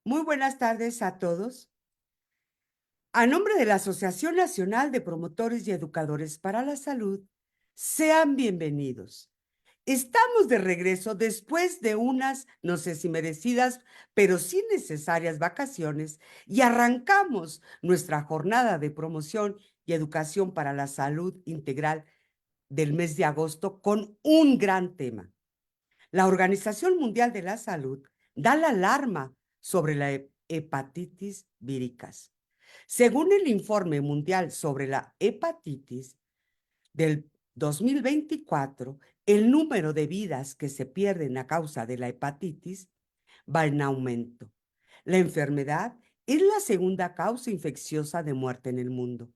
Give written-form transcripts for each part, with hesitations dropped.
Muy buenas tardes a todos. A nombre de la Asociación Nacional de Promotores y Educadores para la Salud, sean bienvenidos. Estamos de regreso después de unas, no sé si merecidas, pero sí necesarias vacaciones y arrancamos nuestra jornada de promoción y educación para la salud integral del mes de agosto con un gran tema. La Organización Mundial de la Salud da la alarma sobre la hepatitis víricas. Según el Informe Mundial sobre la Hepatitis del 2024, el número de vidas que se pierden a causa de la hepatitis va en aumento. La enfermedad es la segunda causa infecciosa de muerte en el mundo.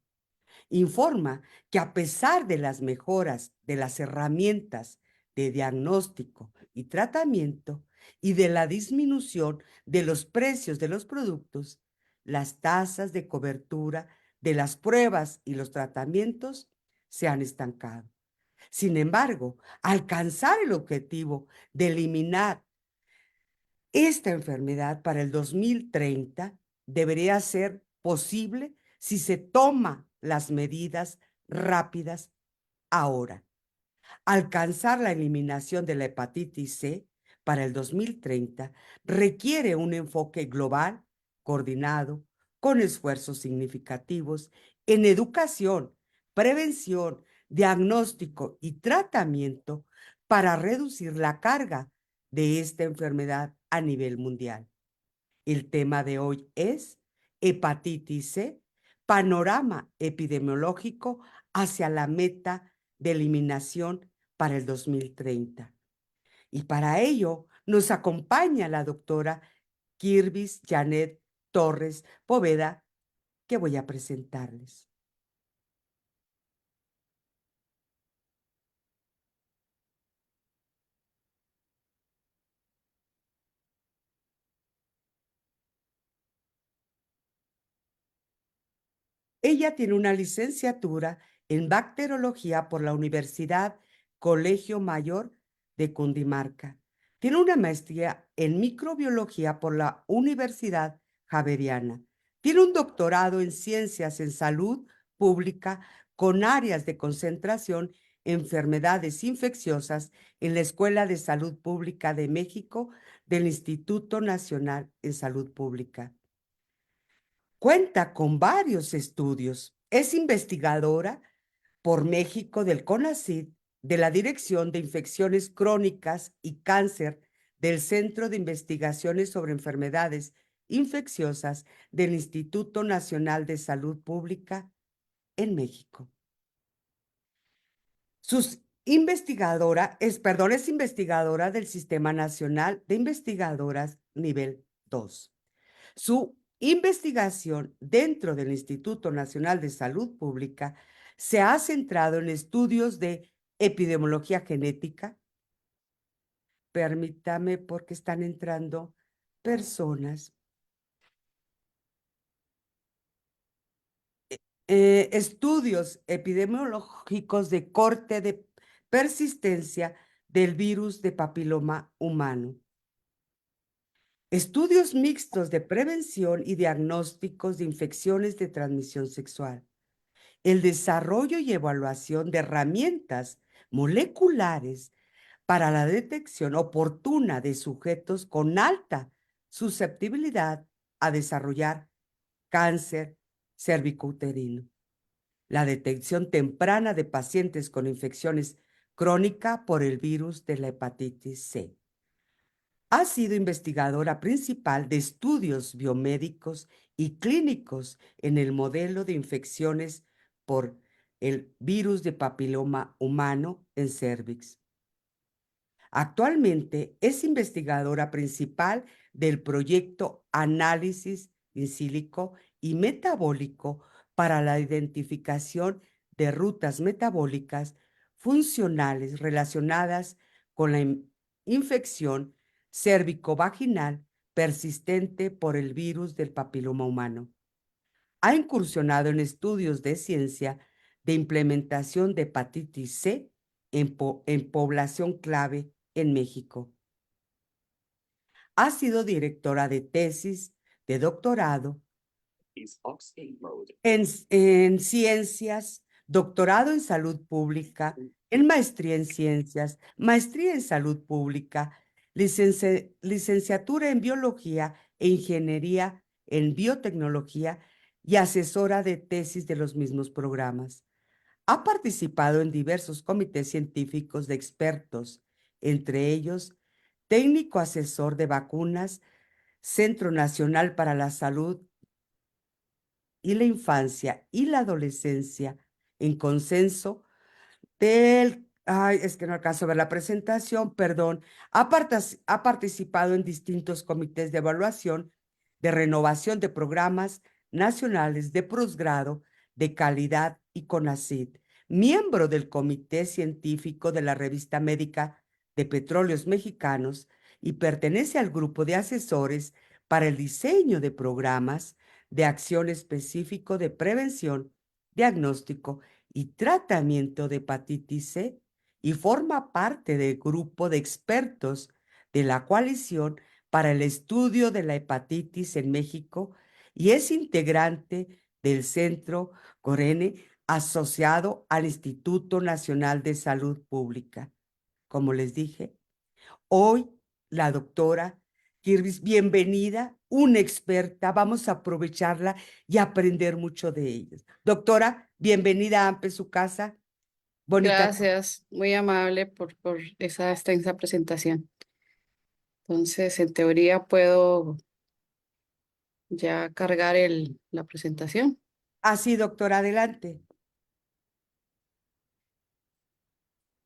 Informa que a pesar de las mejoras de las herramientas de diagnóstico y tratamiento y de la disminución de los precios de los productos, las tasas de cobertura de las pruebas y los tratamientos se han estancado. Sin embargo, alcanzar el objetivo de eliminar esta enfermedad para el 2030 debería ser posible si se toman las medidas rápidas ahora. Alcanzar la eliminación de la hepatitis C para el 2030 requiere un enfoque global, coordinado, con esfuerzos significativos en educación, prevención, diagnóstico y tratamiento para reducir la carga de esta enfermedad a nivel mundial. El tema de hoy es hepatitis C, panorama epidemiológico hacia la meta de eliminación para el 2030. Y para ello nos acompaña la doctora Kirvis Janet Torres Poveda, que voy a presentarles. Ella tiene una licenciatura en bacteriología por la Universidad Colegio Mayor de Cundinamarca. Tiene una maestría en microbiología por la Universidad Javeriana. Tiene un doctorado en ciencias en salud pública con áreas de concentración enfermedades infecciosas en la Escuela de Salud Pública de México del Instituto Nacional en Salud Pública. Cuenta con varios estudios. Es investigadora por México del CONACYT, de la Dirección de Infecciones Crónicas y Cáncer del Centro de Investigaciones sobre Enfermedades Infecciosas del Instituto Nacional de Salud Pública en México. Es investigadora del Sistema Nacional de Investigadoras nivel 2. Su investigación dentro del Instituto Nacional de Salud Pública se ha centrado en estudios de epidemiología genética. Permítame porque están entrando personas. Estudios epidemiológicos de corte de persistencia del virus de papiloma humano. Estudios mixtos de prevención y diagnósticos de infecciones de transmisión sexual. El desarrollo y evaluación de herramientas moleculares para la detección oportuna de sujetos con alta susceptibilidad a desarrollar cáncer cervicouterino. La detección temprana de pacientes con infecciones crónicas por el virus de la hepatitis C. Ha sido investigadora principal de estudios biomédicos y clínicos en el modelo de infecciones por el virus de papiloma humano en cervix. Actualmente es investigadora principal del proyecto Análisis in silico y Metabólico para la identificación de rutas metabólicas funcionales relacionadas con la infección cérvico-vaginal persistente por el virus del papiloma humano. Ha incursionado en estudios de ciencia de implementación de hepatitis C en población clave en México. Ha sido directora de tesis de doctorado en ciencias, doctorado en salud pública, en maestría en ciencias, maestría en salud pública, licenciatura en biología e ingeniería en biotecnología y asesora de tesis de los mismos programas. Ha participado en diversos comités científicos de expertos, entre ellos técnico asesor de vacunas, Centro Nacional para la Salud y la Infancia y la Adolescencia en consenso es que no alcanzo a ver la presentación, perdón. Ha participado en distintos comités de evaluación de renovación de programas nacionales de posgrado de calidad y CONACYT, miembro del Comité Científico de la Revista Médica de Petróleos Mexicanos y pertenece al grupo de asesores para el diseño de programas de acción específico de prevención, diagnóstico y tratamiento de hepatitis C y forma parte del grupo de expertos de la Coalición para el Estudio de la Hepatitis en México y es integrante del Centro Corene asociado al Instituto Nacional de Salud Pública. Como les dije, hoy la doctora Kirvis, bienvenida, una experta, vamos a aprovecharla y aprender mucho de ella. Doctora, bienvenida a AMPE, su casa. Bonita. Gracias, muy amable por esa extensa presentación. Entonces, en teoría puedo ya cargar la presentación. Así, doctora, adelante.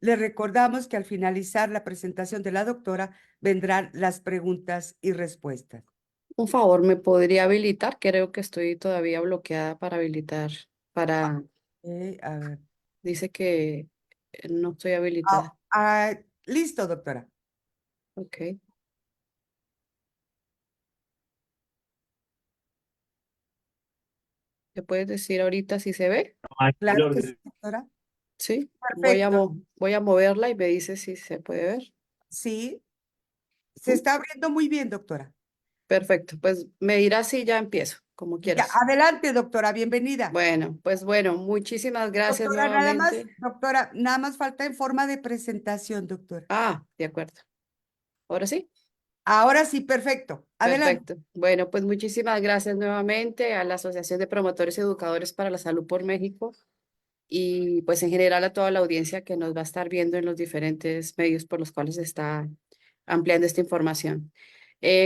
Le recordamos que al finalizar la presentación de la doctora vendrán las preguntas y respuestas. Un favor, ¿me podría habilitar? Creo que estoy todavía bloqueada para habilitar, para, A ver. dice que no estoy Ah, habilitada. listo, doctora. Ok. ¿Me puedes decir ahorita si se ve? Claro que sí, doctora. Sí. Perfecto. Voy a moverla y me dice si se puede ver. Sí, se ¿Mm? está abriendo muy bien, doctora. Perfecto, pues me dirás si ya empiezo, como Ya, quieras. adelante, doctora, bienvenida. Bueno, pues bueno, muchísimas gracias nuevamente. Doctora, nada más falta en forma de presentación, doctora. Ah, de acuerdo. Ahora sí, Ahora sí, perfecto. Adelante. perfecto. Bueno, pues muchísimas gracias nuevamente a la Asociación de Promotores y Educadores para la Salud por México y pues en general a toda la audiencia que nos va a estar viendo en los diferentes medios por los cuales se está ampliando esta información.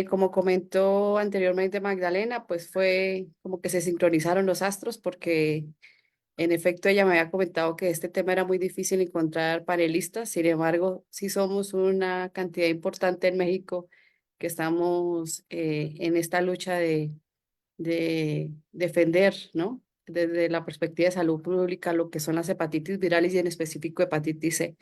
Como comentó anteriormente Magdalena, pues fue como que se sincronizaron los astros porque en efecto, ella me había comentado que este tema era muy difícil encontrar panelistas, sin embargo, sí somos una cantidad importante en México que estamos en esta lucha de defender, ¿no? Desde la perspectiva de salud pública, lo que son las hepatitis virales y en específico hepatitis C.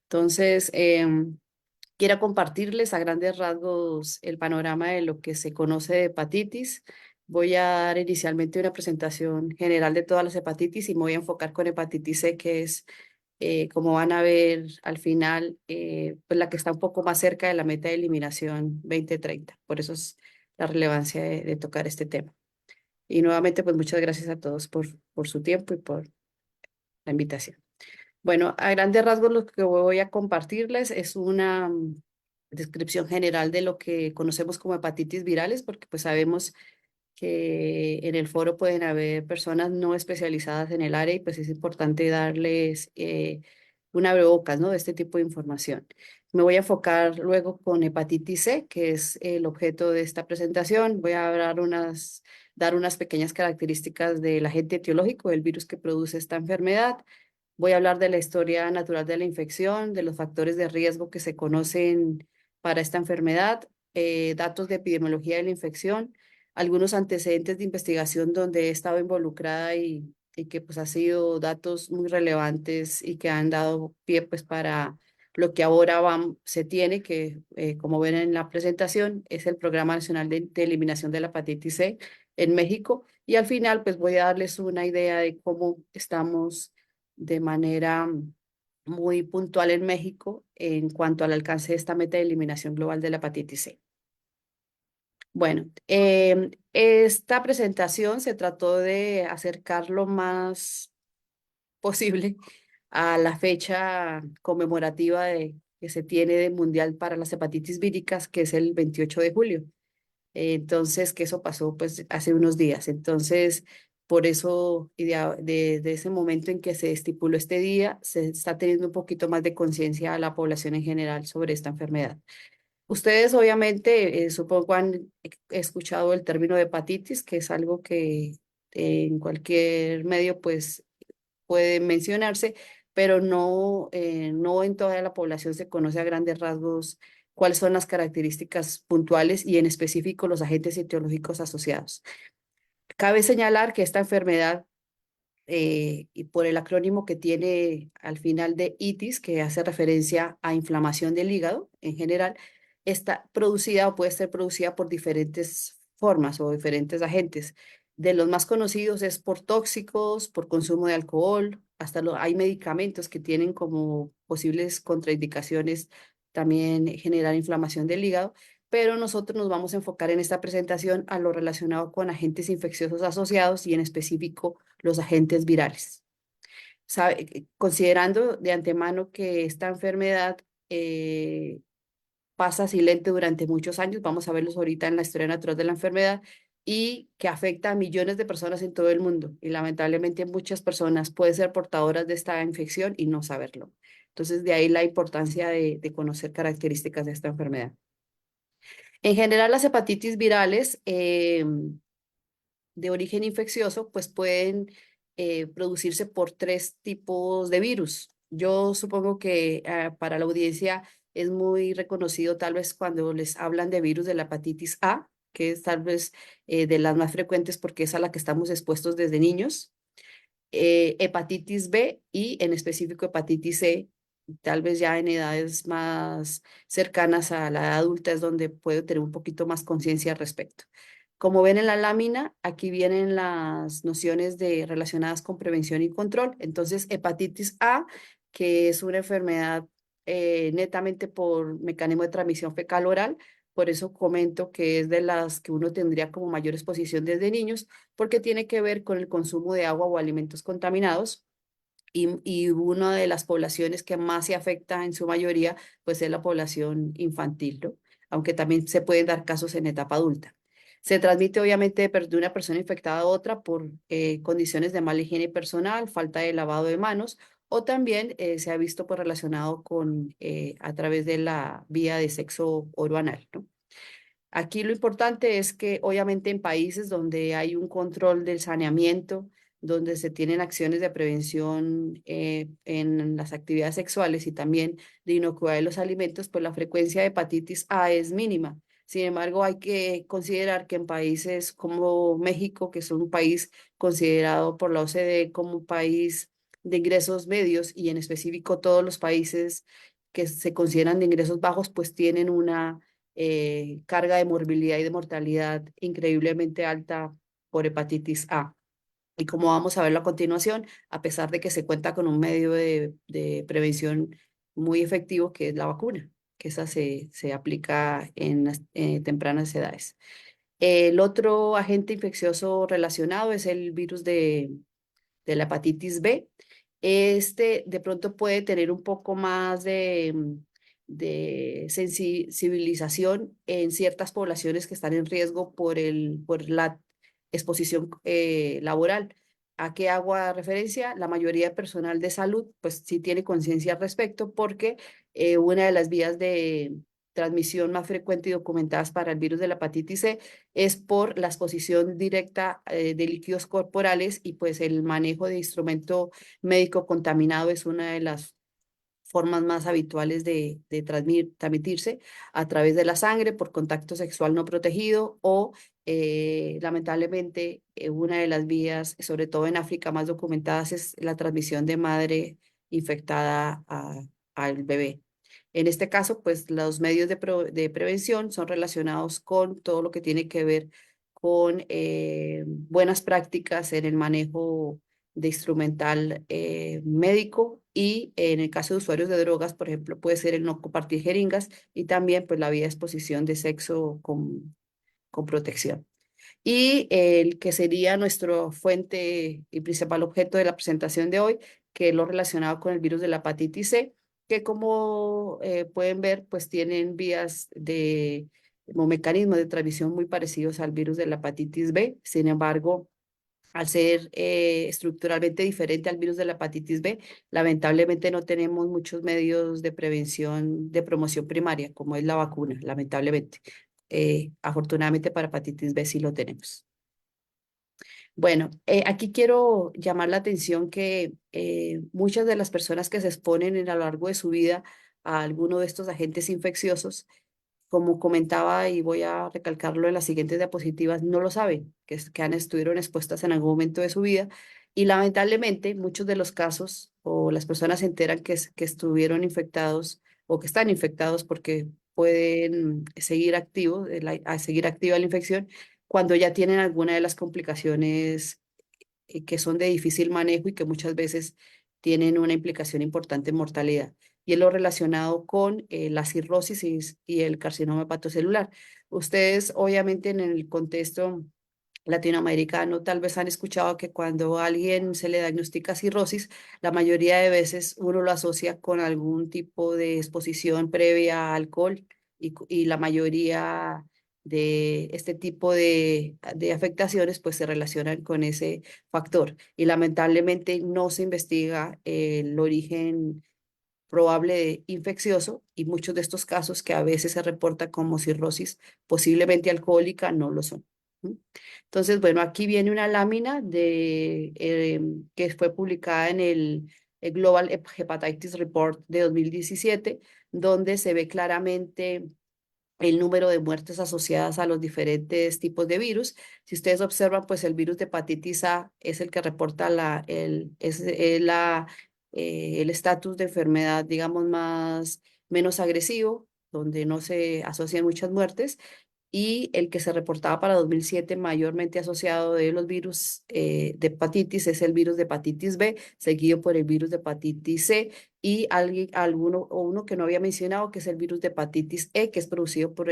Entonces, quiero compartirles a grandes rasgos el panorama de lo que se conoce de hepatitis. Voy a dar inicialmente una presentación general de todas las hepatitis y me voy a enfocar con hepatitis C, que es, como van a ver al final, pues la que está un poco más cerca de la meta de eliminación 2030. Por eso es la relevancia de tocar este tema. Y nuevamente, pues muchas gracias a todos por su tiempo y por la invitación. Bueno, a grandes rasgos lo que voy a compartirles es una descripción general de lo que conocemos como hepatitis virales, porque pues sabemos que en el foro pueden haber personas no especializadas en el área y pues es importante darles una abrebocas, ¿no? De este tipo de información. Me voy a enfocar luego con hepatitis C, que es el objeto de esta presentación. Voy a dar unas pequeñas características del agente etiológico del virus que produce esta enfermedad. Voy a hablar de la historia natural de la infección, de los factores de riesgo que se conocen para esta enfermedad, datos de epidemiología de la infección, algunos antecedentes de investigación donde he estado involucrada y que pues ha sido datos muy relevantes y que han dado pie pues para lo que ahora se tiene, que como ven en la presentación es el Programa Nacional de Eliminación de la Hepatitis C en México. Y al final pues voy a darles una idea de cómo estamos de manera muy puntual en México en cuanto al alcance de esta meta de eliminación global de la hepatitis C. Bueno, esta presentación se trató de acercar lo más posible a la fecha conmemorativa que se tiene de Mundial para las Hepatitis Víricas, que es el 28 de julio. Entonces, que eso pasó pues hace unos días. Entonces, por eso, y de ese momento en que se estipuló este día, se está teniendo un poquito más de conciencia a la población en general sobre esta enfermedad. Ustedes obviamente, supongo, han escuchado el término de hepatitis, que es algo que en cualquier medio pues puede mencionarse, pero no en toda la población se conoce a grandes rasgos cuáles son las características puntuales y en específico los agentes etiológicos asociados. Cabe señalar que esta enfermedad, y por el acrónimo que tiene al final de itis, que hace referencia a inflamación del hígado en general, está producida o puede ser producida por diferentes formas o diferentes agentes. De los más conocidos es por tóxicos, por consumo de alcohol, hay medicamentos que tienen como posibles contraindicaciones también generar inflamación del hígado, pero nosotros nos vamos a enfocar en esta presentación a lo relacionado con agentes infecciosos asociados y en específico los agentes virales. Considerando de antemano que esta enfermedad pasa silente durante muchos años, vamos a verlos ahorita en la historia natural de la enfermedad, y que afecta a millones de personas en todo el mundo. Y lamentablemente muchas personas pueden ser portadoras de esta infección y no saberlo. Entonces, de ahí la importancia de conocer características de esta enfermedad. En general, las hepatitis virales de origen infeccioso, pues pueden producirse por tres tipos de virus. Yo supongo que para la audiencia es muy reconocido tal vez cuando les hablan de virus de la hepatitis A, que es tal vez de las más frecuentes porque es a la que estamos expuestos desde niños, hepatitis B y en específico hepatitis C, tal vez ya en edades más cercanas a la edad adulta es donde puedo tener un poquito más conciencia al respecto. Como ven en la lámina, aquí vienen las nociones relacionadas con prevención y control. Entonces, hepatitis A, que es una enfermedad netamente por mecanismo de transmisión fecal oral, por eso comento que es de las que uno tendría como mayor exposición desde niños, porque tiene que ver con el consumo de agua o alimentos contaminados. Y una de las poblaciones que más se afecta en su mayoría, pues es la población infantil, ¿no? Aunque también se pueden dar casos en etapa adulta. Se transmite obviamente de una persona infectada a otra por condiciones de mala higiene personal, falta de lavado de manos, o también se ha visto pues, relacionado con a través de la vía de sexo oral, ¿no? Aquí lo importante es que obviamente en países donde hay un control del saneamiento, donde se tienen acciones de prevención en las actividades sexuales y también de inocuidad de los alimentos, pues la frecuencia de hepatitis A es mínima. Sin embargo, hay que considerar que en países como México, que es un país considerado por la OCDE como un país de ingresos medios y en específico todos los países que se consideran de ingresos bajos, pues tienen una carga de morbilidad y de mortalidad increíblemente alta por hepatitis A. Y como vamos a verlo a continuación, a pesar de que se cuenta con un medio de prevención muy efectivo, que es la vacuna, que esa se aplica en las tempranas edades. El otro agente infeccioso relacionado es el virus de la hepatitis B. Este de pronto puede tener un poco más de sensibilización en ciertas poblaciones que están en riesgo por la exposición laboral. ¿A qué hago referencia? La mayoría de personal de salud, pues sí tiene conciencia al respecto, porque una de las vías de transmisión más frecuente y documentadas para el virus de la hepatitis C es por la exposición directa de líquidos corporales, y pues el manejo de instrumento médico contaminado es una de las formas más habituales de transmitirse a través de la sangre por contacto sexual no protegido o lamentablemente una de las vías, sobre todo en África más documentadas, es la transmisión de madre infectada al bebé. En este caso, pues los medios de prevención son relacionados con todo lo que tiene que ver con buenas prácticas en el manejo de instrumental médico, y en el caso de usuarios de drogas, por ejemplo, puede ser el no compartir jeringas y también pues la vía de exposición de sexo con protección. Y el que sería nuestra fuente y principal objeto de la presentación de hoy, que es lo relacionado con el virus de la hepatitis C, que como pueden ver, pues tienen vías o mecanismos de transmisión muy parecidos al virus de la hepatitis B. Sin embargo, al ser estructuralmente diferente al virus de la hepatitis B, lamentablemente no tenemos muchos medios de prevención, de promoción primaria, como es la vacuna, lamentablemente. Afortunadamente para hepatitis B sí lo tenemos. Bueno, aquí quiero llamar la atención que muchas de las personas que se exponen a lo largo de su vida a alguno de estos agentes infecciosos, como comentaba y voy a recalcarlo en las siguientes diapositivas, no lo saben, estuvieron expuestas en algún momento de su vida y lamentablemente muchos de los casos o las personas se enteran que estuvieron infectados o que están infectados porque pueden seguir activos, seguir activa la infección cuando ya tienen alguna de las complicaciones que son de difícil manejo y que muchas veces tienen una implicación importante en mortalidad. Y es lo relacionado con la cirrosis y el carcinoma hepatocelular. Ustedes, obviamente, en el contexto latinoamericano, tal vez han escuchado que cuando a alguien se le diagnostica cirrosis, la mayoría de veces uno lo asocia con algún tipo de exposición previa a alcohol y la mayoría de este tipo de afectaciones pues se relacionan con ese factor y lamentablemente no se investiga el origen probable de infeccioso y muchos de estos casos que a veces se reporta como cirrosis posiblemente alcohólica no lo son. ¿Mm? Entonces, bueno, aquí viene una lámina que fue publicada en el Global Hepatitis Report de 2017, donde se ve claramente el número de muertes asociadas a los diferentes tipos de virus. Si ustedes observan, pues el virus de hepatitis A es el que reporta el estatus de enfermedad, digamos, menos agresivo, donde no se asocian muchas muertes y el que se reportaba para 2007 mayormente asociado de los virus de hepatitis es el virus de hepatitis B, seguido por el virus de hepatitis C y alguno o uno que no había mencionado que es el virus de hepatitis E, que es producido por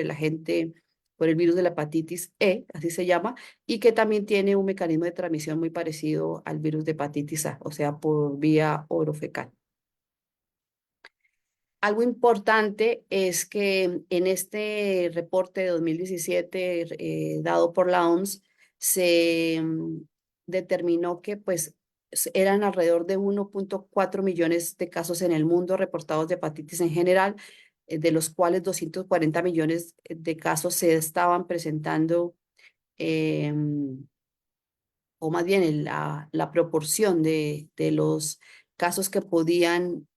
por el virus de la hepatitis E, así se llama, y que también tiene un mecanismo de transmisión muy parecido al virus de hepatitis A, o sea, por vía orofecal. Algo importante es que en este reporte de 2017 dado por la OMS se determinó que pues eran alrededor de 1.4 millones de casos en el mundo reportados de hepatitis en general, de los cuales 240 millones de casos se estaban presentando o más bien en la proporción de los casos que podían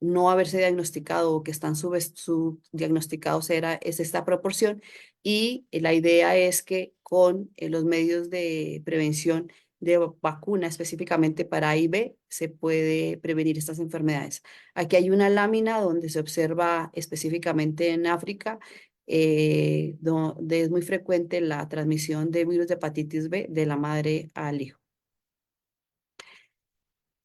no haberse diagnosticado o que están subdiagnosticados es esta proporción y la idea es que con los medios de prevención de vacuna específicamente para A y B se puede prevenir estas enfermedades. Aquí hay una lámina donde se observa específicamente en África donde es muy frecuente la transmisión de virus de hepatitis B de la madre al hijo.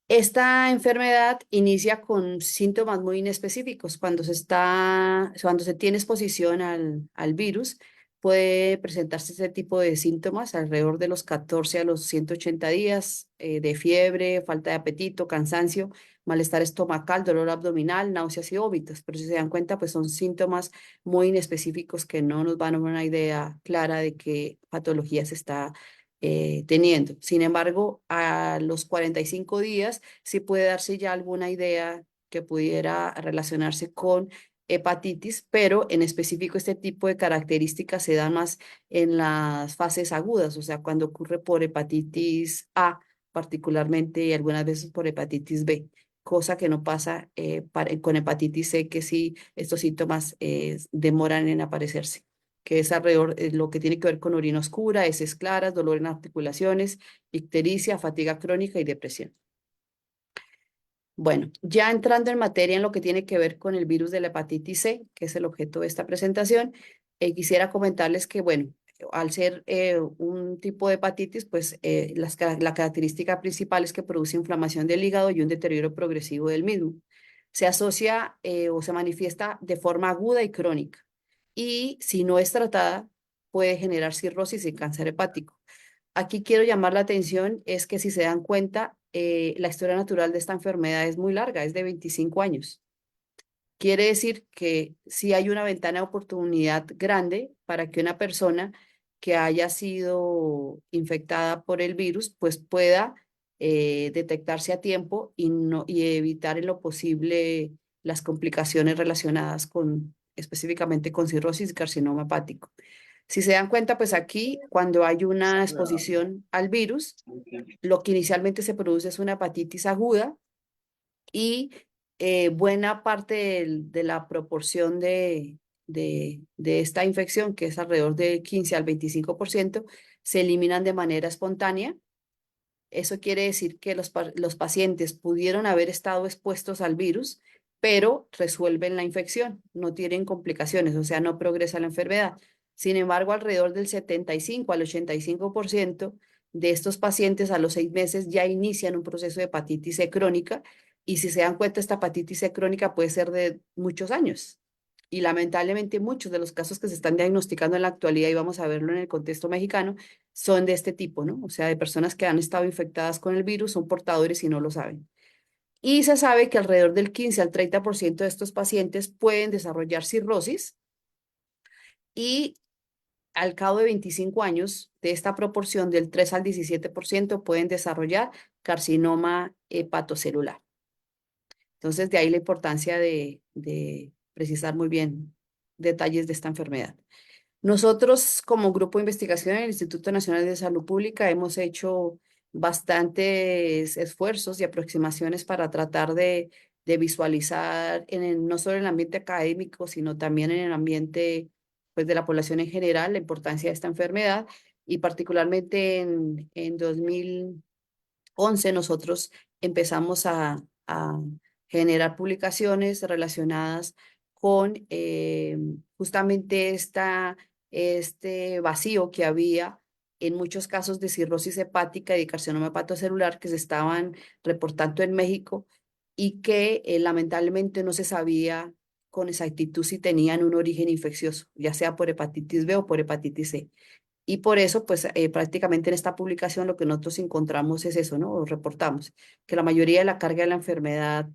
Esta enfermedad inicia con síntomas muy inespecíficos. Cuando se tiene exposición al virus, puede presentarse este tipo de síntomas alrededor de los 14 a los 180 días, de fiebre, falta de apetito, cansancio, malestar estomacal, dolor abdominal, náuseas y vómitos. Pero si se dan cuenta, pues son síntomas muy inespecíficos que no nos van a dar una idea clara de qué patología se está teniendo. Sin embargo, a los 45 días sí puede darse ya alguna idea que pudiera relacionarse con hepatitis, pero en específico este tipo de características se da más en las fases agudas, o sea, cuando ocurre por hepatitis A particularmente y algunas veces por hepatitis B, cosa que no pasa con hepatitis C, que sí estos síntomas demoran en aparecerse que es alrededor, lo que tiene que ver con orina oscura, heces claras, dolor en articulaciones, ictericia, fatiga crónica y depresión. Bueno, ya entrando en materia en lo que tiene que ver con el virus de la hepatitis C, que es el objeto de esta presentación, quisiera comentarles que, bueno, al ser un tipo de hepatitis, pues la característica principal es que produce inflamación del hígado y un deterioro progresivo del mismo. Se asocia o se manifiesta de forma aguda y crónica. Y si no es tratada, puede generar cirrosis y cáncer hepático. Aquí quiero llamar la atención es que si se dan cuenta, la historia natural de esta enfermedad es muy larga, es de 25 años. Quiere decir que sí hay una ventana de oportunidad grande para que una persona que haya sido infectada por el virus, pues pueda detectarse a tiempo y evitar en lo posible las complicaciones relacionadas con, específicamente con cirrosis y carcinoma hepático. Si se dan cuenta, pues aquí cuando hay una exposición al virus, lo que inicialmente se produce es una hepatitis aguda y buena parte de la proporción de esta infección, que es alrededor del 15 al 25%, se eliminan de manera espontánea. Eso quiere decir que los pacientes pudieron haber estado expuestos al virus, pero resuelven la infección, no tienen complicaciones, o sea, no progresa la enfermedad. Sin embargo, alrededor del 75 al 85% de estos pacientes a los 6 meses ya inician un proceso de hepatitis C crónica y si se dan cuenta, esta hepatitis C crónica puede ser de muchos años. Y lamentablemente muchos de los casos que se están diagnosticando en la actualidad, y vamos a verlo en el contexto mexicano, son de este tipo, ¿no? O sea, de personas que han estado infectadas con el virus, son portadores y no lo saben. Y se sabe que alrededor del 15 al 30% de estos pacientes pueden desarrollar cirrosis y al cabo de 25 años, de esta proporción del 3 al 17% pueden desarrollar carcinoma hepatocelular. Entonces, de ahí la importancia de precisar muy bien detalles de esta enfermedad. Nosotros, como grupo de investigación en el Instituto Nacional de Salud Pública, hemos hecho bastantes esfuerzos y aproximaciones para tratar de visualizar no solo en el ambiente académico, sino también en el ambiente pues, de la población en general, la importancia de esta enfermedad. Y particularmente en 2011 nosotros empezamos a generar publicaciones relacionadas con justamente este vacío que había en muchos casos de cirrosis hepática y de carcinoma hepatocelular que se estaban reportando en México y que lamentablemente no se sabía con exactitud si tenían un origen infeccioso, ya sea por hepatitis B o por hepatitis C. Y por eso, pues prácticamente en esta publicación lo que nosotros encontramos es eso, ¿no? O reportamos que la mayoría de la carga de la enfermedad,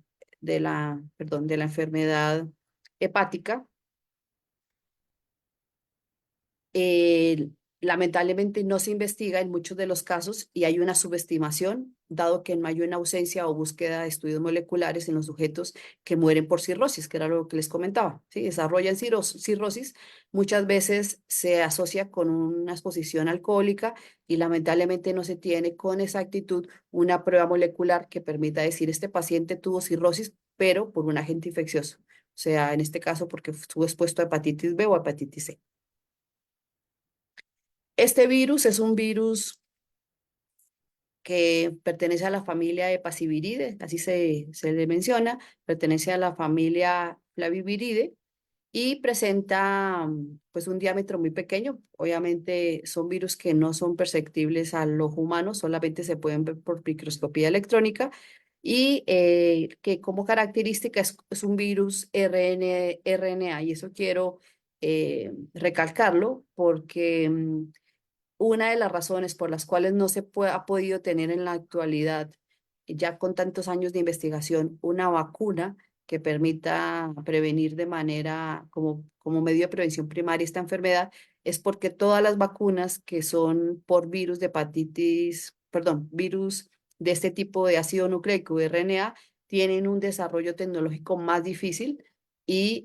perdón, de la enfermedad hepática eh, lamentablemente no se investiga en muchos de los casos y hay una subestimación, dado que no hay una ausencia o búsqueda de estudios moleculares en los sujetos que mueren por cirrosis, que era lo que les comentaba. ¿Sí? Desarrollan cirrosis, muchas veces se asocia con una exposición alcohólica y lamentablemente no se tiene con exactitud una prueba molecular que permita decir este paciente tuvo cirrosis, pero por un agente infeccioso. O sea, en este caso porque estuvo expuesto a hepatitis B o hepatitis C. Este virus es un virus que pertenece a la familia de Passiviridae, así se le menciona, pertenece a la familia Flaviviridae y presenta pues un diámetro muy pequeño. Obviamente son virus que no son perceptibles al ojo humano, solamente se pueden ver por microscopía electrónica y que como característica es un virus RNA y eso quiero recalcarlo porque una de las razones por las cuales no ha podido tener en la actualidad, ya con tantos años de investigación, una vacuna que permita prevenir de manera como medio de prevención primaria esta enfermedad, es porque todas las vacunas que son por virus de hepatitis, perdón, virus de este tipo de ácido nucleico, RNA, tienen un desarrollo tecnológico más difícil y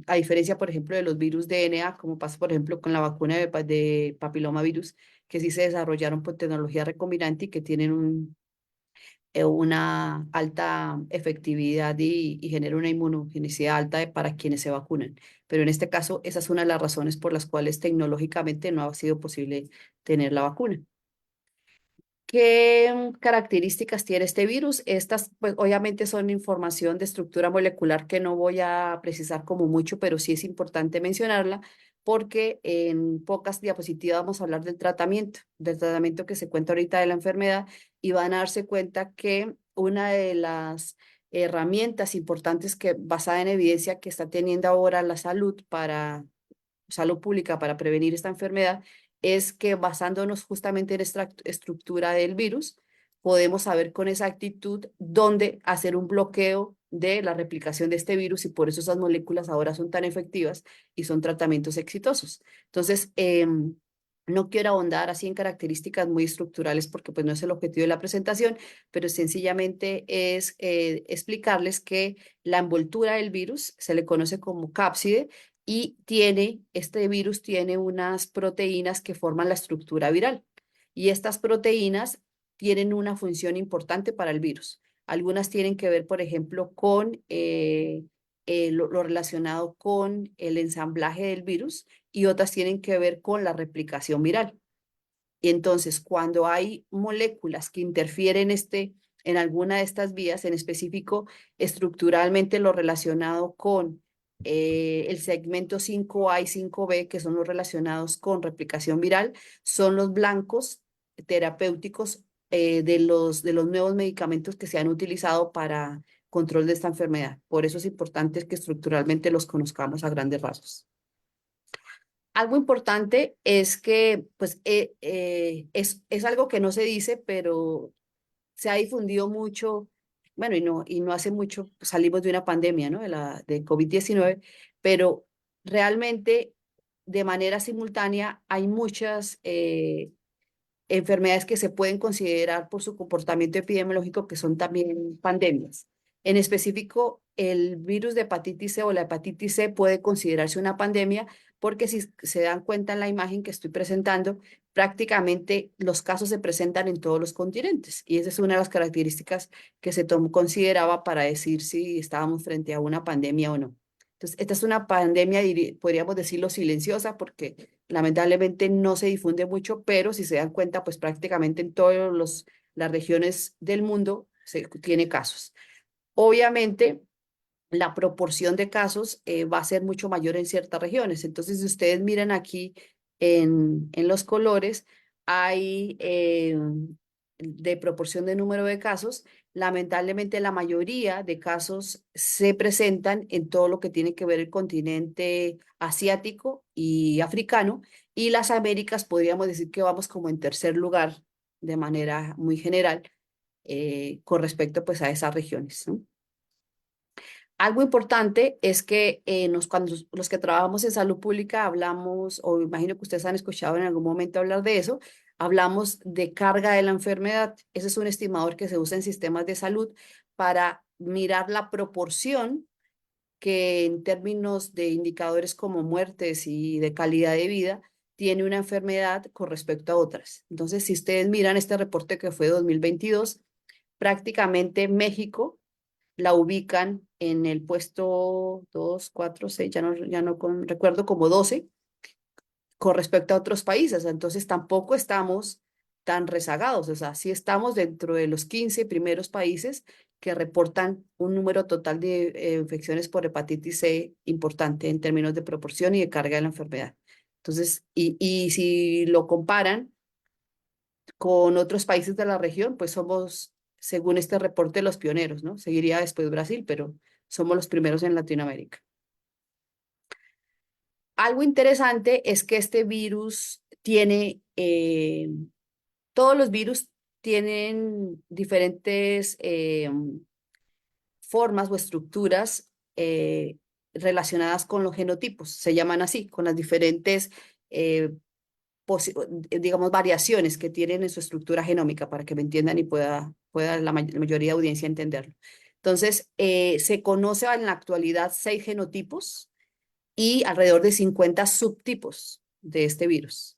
a diferencia, por ejemplo, de los virus DNA, como pasa, por ejemplo, con la vacuna de papilomavirus, que sí se desarrollaron por tecnología recombinante y que tienen una alta efectividad y genera una inmunogenicidad alta para quienes se vacunan. Pero en este caso, esa es una de las razones por las cuales tecnológicamente no ha sido posible tener la vacuna. ¿Qué características tiene este virus? Estas, pues, obviamente son información de estructura molecular que no voy a precisar como mucho, pero sí es importante mencionarla porque en pocas diapositivas vamos a hablar del tratamiento que se cuenta ahorita de la enfermedad y van a darse cuenta que una de las herramientas importantes que basada en evidencia que está teniendo ahora la salud para salud pública para prevenir esta enfermedad es que basándonos justamente en esta estructura del virus, podemos saber con exactitud dónde hacer un bloqueo de la replicación de este virus y por eso esas moléculas ahora son tan efectivas y son tratamientos exitosos. Entonces, no quiero ahondar así en características muy estructurales porque pues no es el objetivo de la presentación, pero sencillamente es explicarles que la envoltura del virus se le conoce como cápside y este virus tiene unas proteínas que forman la estructura viral. Y estas proteínas tienen una función importante para el virus. Algunas tienen que ver, por ejemplo, con lo relacionado con el ensamblaje del virus y otras tienen que ver con la replicación viral. Y entonces, cuando hay moléculas que interfieren en alguna de estas vías, en específico, estructuralmente lo relacionado con el segmento 5A y 5B, que son los relacionados con replicación viral, son los blancos terapéuticos de los nuevos medicamentos que se han utilizado para control de esta enfermedad. Por eso es importante que estructuralmente los conozcamos a grandes rasgos. Algo importante es que, pues, es algo que no se dice, pero se ha difundido mucho, bueno, y no hace mucho pues, salimos de una pandemia, ¿no? De COVID-19, pero realmente de manera simultánea hay muchas enfermedades que se pueden considerar por su comportamiento epidemiológico que son también pandemias. En específico, el virus de hepatitis C o la hepatitis C puede considerarse una pandemia porque si se dan cuenta en la imagen que estoy presentando, prácticamente los casos se presentan en todos los continentes y esa es una de las características que se consideraba para decir si estábamos frente a una pandemia o no. Entonces, esta es una pandemia, podríamos decirlo, silenciosa porque lamentablemente no se difunde mucho, pero si se dan cuenta, pues prácticamente en todas las regiones del mundo se tiene casos. Obviamente, la proporción de casos va a ser mucho mayor en ciertas regiones. Entonces, si ustedes miran aquí en los colores, hay de proporción de número de casos. Lamentablemente, la mayoría de casos se presentan en todo lo que tiene que ver el continente asiático y africano. Y las Américas, podríamos decir que vamos como en tercer lugar de manera muy general con respecto pues a esas regiones, ¿no? Algo importante es que cuando los que trabajamos en salud pública hablamos, o imagino que ustedes han escuchado en algún momento hablar de eso, hablamos de carga de la enfermedad. Ese es un estimador que se usa en sistemas de salud para mirar la proporción que en términos de indicadores como muertes y de calidad de vida tiene una enfermedad con respecto a otras. Entonces, si ustedes miran este reporte que fue 2022, prácticamente México la ubican en el puesto 2, 4, 6, ya no recuerdo, como 12 con respecto a otros países. Entonces tampoco estamos tan rezagados, o sea, sí estamos dentro de los 15 primeros países que reportan un número total de infecciones por hepatitis C importante en términos de proporción y de carga de la enfermedad. Entonces, y si lo comparan con otros países de la región, pues somos, según este reporte, los pioneros, ¿no? Seguiría después Brasil, pero somos los primeros en Latinoamérica. Algo interesante es que este virus todos los virus tienen diferentes formas o estructuras relacionadas con los genotipos, se llaman así, con las diferentes eh, digamos, variaciones que tienen en su estructura genómica para que me entiendan y pueda la mayoría de audiencia entenderlo. Entonces, se conoce en la actualidad 6 genotipos y alrededor de 50 subtipos de este virus.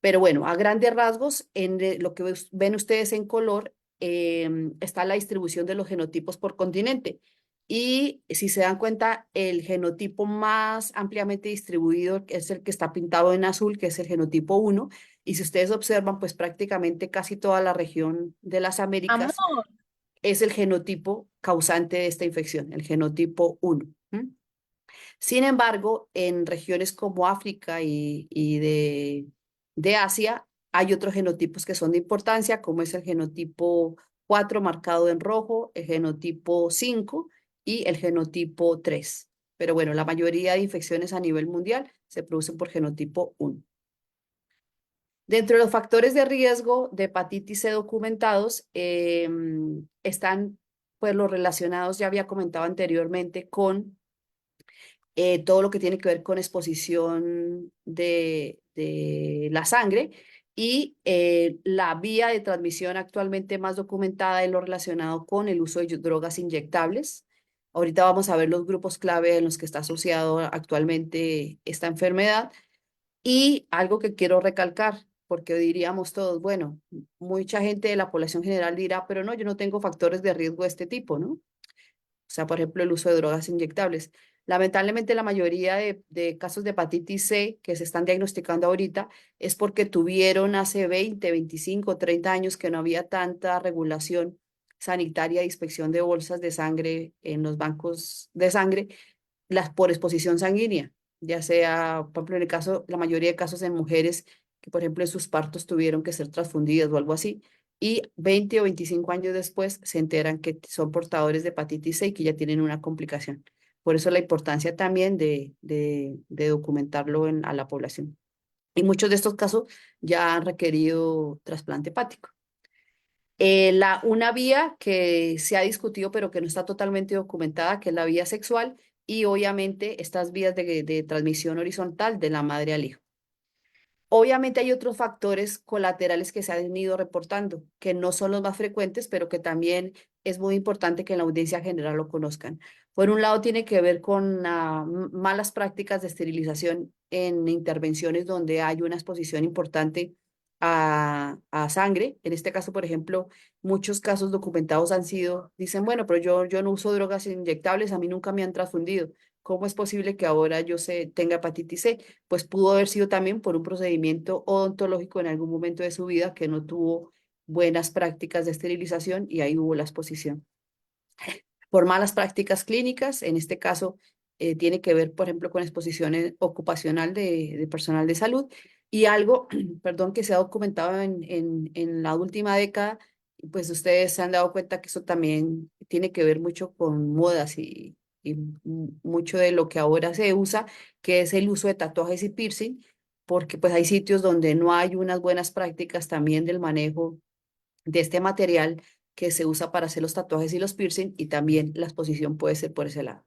Pero bueno, a grandes rasgos, en lo que ven ustedes en color, está la distribución de los genotipos por continente. Y si se dan cuenta, el genotipo más ampliamente distribuido es el que está pintado en azul, que es el genotipo 1. Y si ustedes observan, pues prácticamente casi toda la región de las Américas Amor, es el genotipo causante de esta infección, el genotipo 1. Sin embargo, en regiones como África y de Asia, hay otros genotipos que son de importancia, como es el genotipo 4 marcado en rojo, el genotipo 5 y el genotipo 3. pero bueno, la mayoría de infecciones a nivel mundial se producen por genotipo 1. Dentro de los factores de riesgo de hepatitis C documentados están pues los relacionados, ya había comentado anteriormente, con todo lo que tiene que ver con exposición de la sangre y la vía de transmisión actualmente más documentada es lo relacionado con el uso de drogas inyectables. Ahorita vamos a ver los grupos clave en los que está asociado actualmente esta enfermedad. Y algo que quiero recalcar, porque diríamos todos, bueno, mucha gente de la población general dirá, pero no, yo no tengo factores de riesgo de este tipo, ¿no? O sea, por ejemplo, el uso de drogas inyectables. Lamentablemente, la mayoría de casos de hepatitis C que se están diagnosticando ahorita es porque tuvieron hace 20, 25, 30 años que no había tanta regulación sanitaria de inspección de bolsas de sangre en los bancos de sangre, las por exposición sanguínea, ya sea, por ejemplo, en el caso, la mayoría de casos en mujeres que, por ejemplo, en sus partos tuvieron que ser transfundidas o algo así, y 20 o 25 años después se enteran que son portadores de hepatitis C y que ya tienen una complicación. Por eso la importancia también de documentarlo a la población. Y muchos de estos casos ya han requerido trasplante hepático. Una vía que se ha discutido pero que no está totalmente documentada, que es la vía sexual y obviamente estas vías de transmisión horizontal de la madre al hijo. Obviamente hay otros factores colaterales que se han ido reportando, que no son los más frecuentes, pero que también es muy importante que en la audiencia general lo conozcan. Por un lado, tiene que ver con malas prácticas de esterilización en intervenciones donde hay una exposición importante a sangre. En este caso, por ejemplo, muchos casos documentados han sido, dicen, bueno, pero yo no uso drogas inyectables, a mí nunca me han transfundido. ¿Cómo es posible que ahora tenga hepatitis C? Pues pudo haber sido también por un procedimiento odontológico en algún momento de su vida que no tuvo buenas prácticas de esterilización y ahí hubo la exposición. Por malas prácticas clínicas, en este caso tiene que ver, por ejemplo, con exposición ocupacional de personal de salud y algo, perdón, que se ha documentado en la última década, pues ustedes se han dado cuenta que eso también tiene que ver mucho con modas y mucho de lo que ahora se usa, que es el uso de tatuajes y piercing, porque pues hay sitios donde no hay unas buenas prácticas también del manejo de este material que se usa para hacer los tatuajes y los piercing y también la exposición puede ser por ese lado.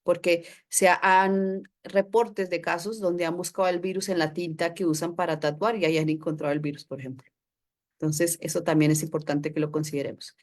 Porque han reportes de casos donde han buscado el virus en la tinta que usan para tatuar y ahí han encontrado el virus, por ejemplo. Entonces, eso también es importante que lo consideremos.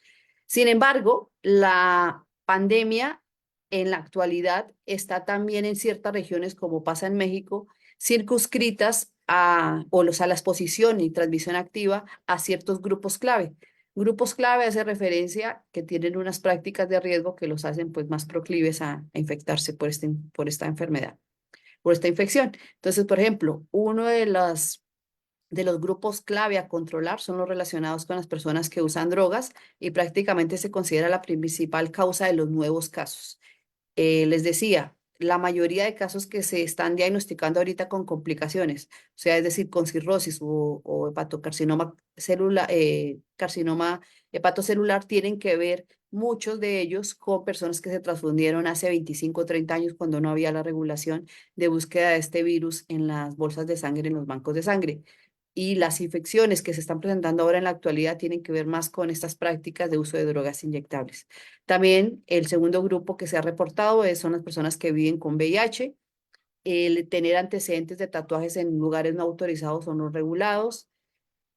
Sin embargo, la pandemia en la actualidad está también en ciertas regiones, como pasa en México, circunscritas a la exposición y transmisión activa a ciertos grupos clave. Grupos clave hace referencia que tienen unas prácticas de riesgo que los hacen pues, más proclives a infectarse por esta enfermedad, por esta infección. Entonces, por ejemplo, uno de los grupos clave a controlar son los relacionados con las personas que usan drogas y prácticamente se considera la principal causa de los nuevos casos. Les decía, la mayoría de casos que se están diagnosticando ahorita con complicaciones, o sea, es decir, con cirrosis o hepatocarcinoma carcinoma hepatocelular, tienen que ver muchos de ellos con personas que se transfundieron hace 25 o 30 años cuando no había la regulación de búsqueda de este virus en las bolsas de sangre, en los bancos de sangre. Y las infecciones que se están presentando ahora en la actualidad tienen que ver más con estas prácticas de uso de drogas inyectables. También el segundo grupo que se ha reportado son las personas que viven con VIH, el tener antecedentes de tatuajes en lugares no autorizados o no regulados.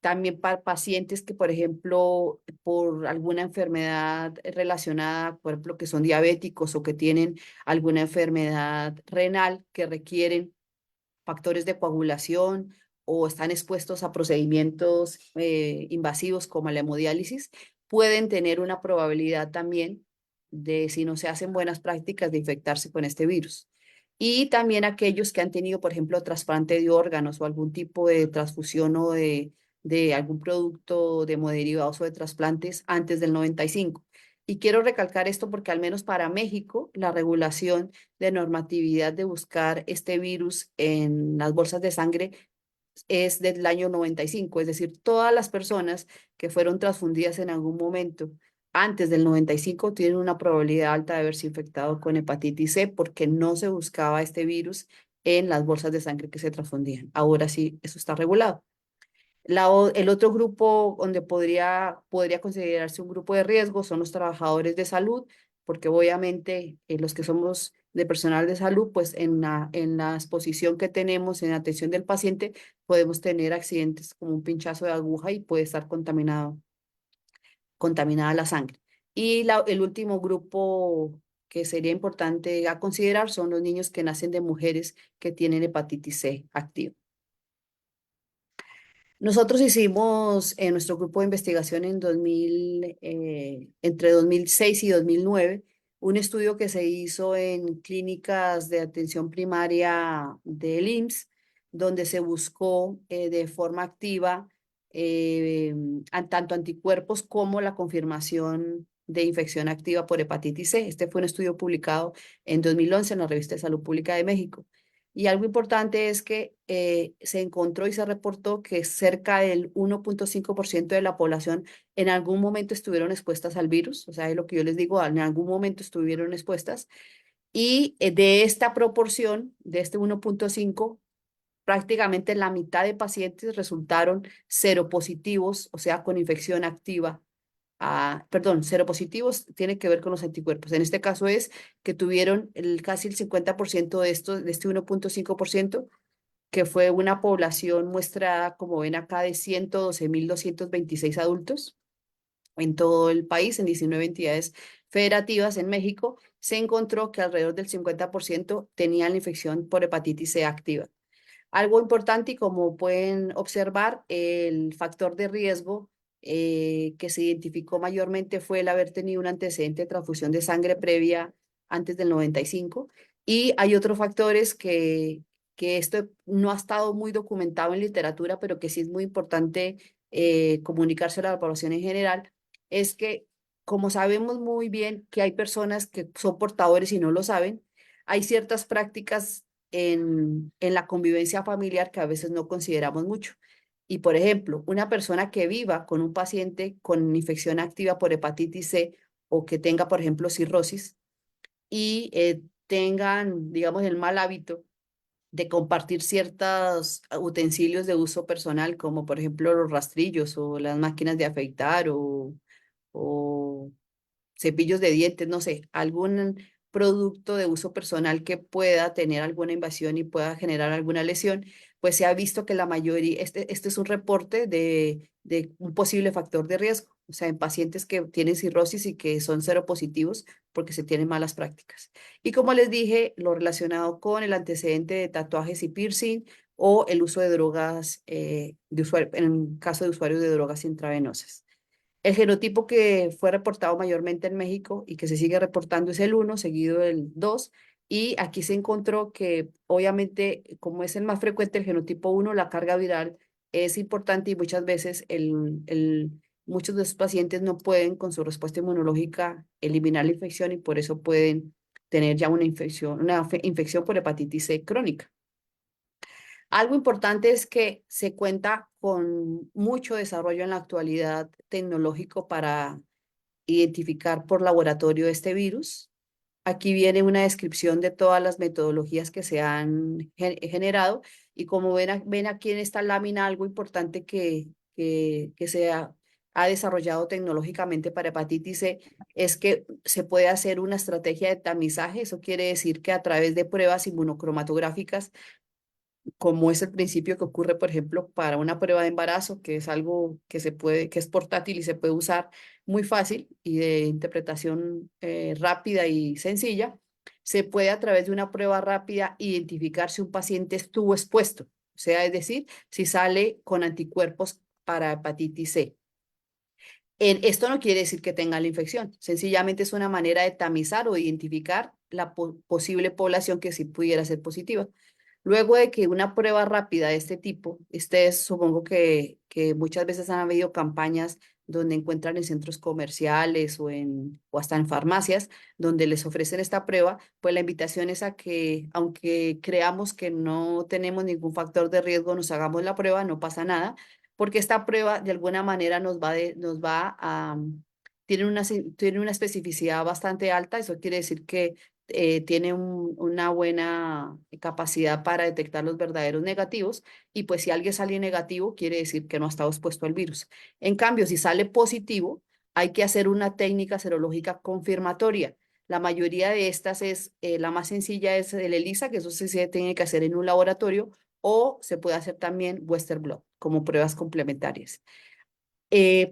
También para pacientes que, por ejemplo, por alguna enfermedad relacionada, por ejemplo, que son diabéticos o que tienen alguna enfermedad renal que requieren factores de coagulación o están expuestos a procedimientos invasivos como la hemodiálisis, pueden tener una probabilidad también de, si no se hacen buenas prácticas, de infectarse con este virus. Y también aquellos que han tenido, por ejemplo, trasplante de órganos o algún tipo de transfusión o de algún producto de hemoderivados o de trasplantes antes del 95. Y quiero recalcar esto porque al menos para México, la regulación de normatividad de buscar este virus en las bolsas de sangre es del año 95, es decir, todas las personas que fueron transfundidas en algún momento antes del 95 tienen una probabilidad alta de haberse infectado con hepatitis C porque no se buscaba este virus en las bolsas de sangre que se transfundían. Ahora sí, eso está regulado. El otro grupo donde podría considerarse un grupo de riesgo son los trabajadores de salud, porque obviamente los que somos de personal de salud, pues en la exposición que tenemos en la atención del paciente, podemos tener accidentes como un pinchazo de aguja y puede estar contaminada la sangre. Y el último grupo que sería importante a considerar son los niños que nacen de mujeres que tienen hepatitis C activa. Nosotros hicimos en nuestro grupo de investigación entre 2006 y 2009 un estudio que se hizo en clínicas de atención primaria del IMSS, donde se buscó de forma activa tanto anticuerpos como la confirmación de infección activa por hepatitis C. Este fue un estudio publicado en 2011 en la Revista de Salud Pública de México. Y algo importante es que se encontró y se reportó que cerca del 1.5% de la población en algún momento estuvieron expuestas al virus, o sea, es lo que yo les digo, en algún momento estuvieron expuestas, y de esta proporción, de este 1.5, prácticamente la mitad de pacientes resultaron seropositivos, o sea, con infección activa perdón, seropositivos tiene que ver con los anticuerpos. En este caso es que tuvieron casi el 50% de este 1.5%, que fue una población muestrada, como ven acá, de 112.226 adultos en todo el país, en 19 entidades federativas en México. Se encontró que alrededor del 50% tenían la infección por hepatitis C activa. Algo importante y como pueden observar, el factor de riesgo que se identificó mayormente fue el haber tenido un antecedente de transfusión de sangre previa antes del 95. Y hay otros factores que esto no ha estado muy documentado en literatura, pero que sí es muy importante comunicárselo a la población en general, es que como sabemos muy bien que hay personas que son portadores y no lo saben, hay ciertas prácticas en la convivencia familiar que a veces no consideramos mucho. Y por ejemplo, una persona que viva con un paciente con infección activa por hepatitis C o que tenga, por ejemplo, cirrosis y tengan, digamos, el mal hábito de compartir ciertos utensilios de uso personal, como por ejemplo los rastrillos o las máquinas de afeitar o cepillos de dientes, no sé, algún producto de uso personal que pueda tener alguna invasión y pueda generar alguna lesión, pues se ha visto que la mayoría, este es un reporte de un posible factor de riesgo, o sea, en pacientes que tienen cirrosis y que son seropositivos porque se tienen malas prácticas. Y como les dije, lo relacionado con el antecedente de tatuajes y piercing o el uso de drogas, en caso de usuarios de drogas intravenosas. El genotipo que fue reportado mayormente en México y que se sigue reportando es el 1, seguido del 2. Y aquí se encontró que, obviamente, como es el más frecuente, el genotipo 1, la carga viral es importante y muchas veces muchos de los pacientes no pueden, con su respuesta inmunológica, eliminar la infección y por eso pueden tener ya una infección por hepatitis C crónica. Algo importante es que se cuenta con mucho desarrollo en la actualidad tecnológico para identificar por laboratorio este virus. Aquí viene una descripción de todas las metodologías que se han generado y como ven aquí en esta lámina, algo importante que se ha desarrollado tecnológicamente para hepatitis C es que se puede hacer una estrategia de tamizaje. Eso quiere decir que a través de pruebas inmunocromatográficas, como es el principio que ocurre, por ejemplo, para una prueba de embarazo, que es algo que es portátil y se puede usar muy fácil y de interpretación rápida y sencilla, se puede a través de una prueba rápida identificar si un paciente estuvo expuesto, o sea, es decir, si sale con anticuerpos para hepatitis C. Esto no quiere decir que tenga la infección, sencillamente es una manera de tamizar o identificar la posible población que sí pudiera ser positiva. Luego de que una prueba rápida de este tipo, ustedes supongo que muchas veces han habido campañas donde encuentran en centros comerciales o hasta en farmacias donde les ofrecen esta prueba, pues la invitación es a que, aunque creamos que no tenemos ningún factor de riesgo, nos hagamos la prueba, no pasa nada, porque esta prueba de alguna manera nos va tienen una especificidad bastante alta. Eso quiere decir que tiene una buena capacidad para detectar los verdaderos negativos, y pues si alguien sale negativo, quiere decir que no ha estado expuesto al virus. En cambio, si sale positivo, hay que hacer una técnica serológica confirmatoria. La mayoría de estas es, la más sencilla es el ELISA, que eso sí se tiene que hacer en un laboratorio, o se puede hacer también Western blot como pruebas complementarias.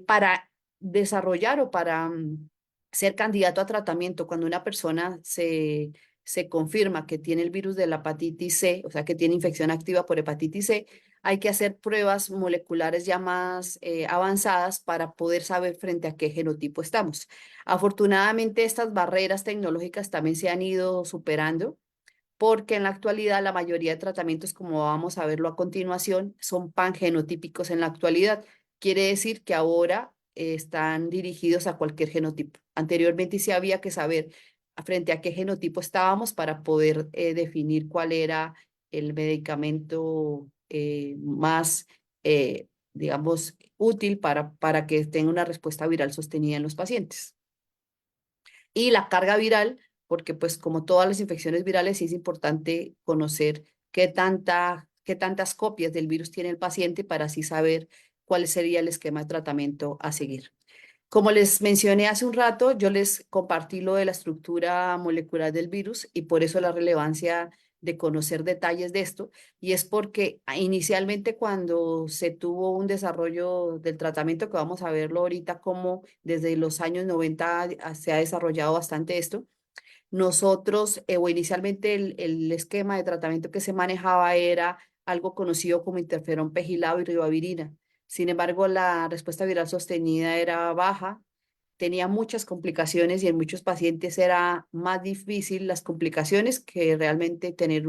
Para desarrollar o para ser candidato a tratamiento, cuando una persona se confirma que tiene el virus de la hepatitis C, o sea, que tiene infección activa por hepatitis C, hay que hacer pruebas moleculares ya más avanzadas para poder saber frente a qué genotipo estamos. Afortunadamente, estas barreras tecnológicas también se han ido superando, porque en la actualidad la mayoría de tratamientos, como vamos a verlo a continuación, son pangenotípicos en la actualidad. Quiere decir que ahora están dirigidos a cualquier genotipo. Anteriormente sí había que saber frente a qué genotipo estábamos para poder definir cuál era el medicamento más, digamos, útil para que tenga una respuesta viral sostenida en los pacientes. Y la carga viral, porque pues como todas las infecciones virales, sí es importante conocer qué tantas copias del virus tiene el paciente para así saber cuál sería el esquema de tratamiento a seguir. Como les mencioné hace un rato, yo les compartí lo de la estructura molecular del virus y por eso la relevancia de conocer detalles de esto, y es porque inicialmente cuando se tuvo un desarrollo del tratamiento, que vamos a verlo ahorita, como desde los años 90 se ha desarrollado bastante esto, nosotros, o inicialmente el esquema de tratamiento que se manejaba era algo conocido como interferón pegilado y ribavirina. Sin embargo, la respuesta viral sostenida era baja, tenía muchas complicaciones y en muchos pacientes era más difícil las complicaciones que realmente tener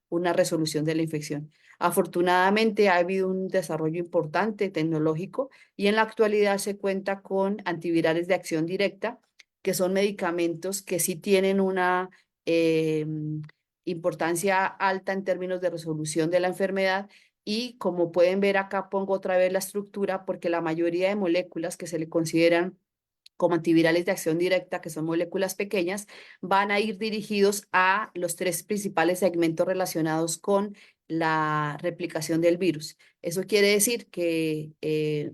una resolución de la infección. Afortunadamente ha habido un desarrollo importante tecnológico y en la actualidad se cuenta con antivirales de acción directa, que son medicamentos que sí tienen una importancia alta en términos de resolución de la enfermedad. Y como pueden ver acá, pongo otra vez la estructura, porque la mayoría de moléculas que se le consideran como antivirales de acción directa, que son moléculas pequeñas, van a ir dirigidos a los tres principales segmentos relacionados con la replicación del virus. Eso quiere decir que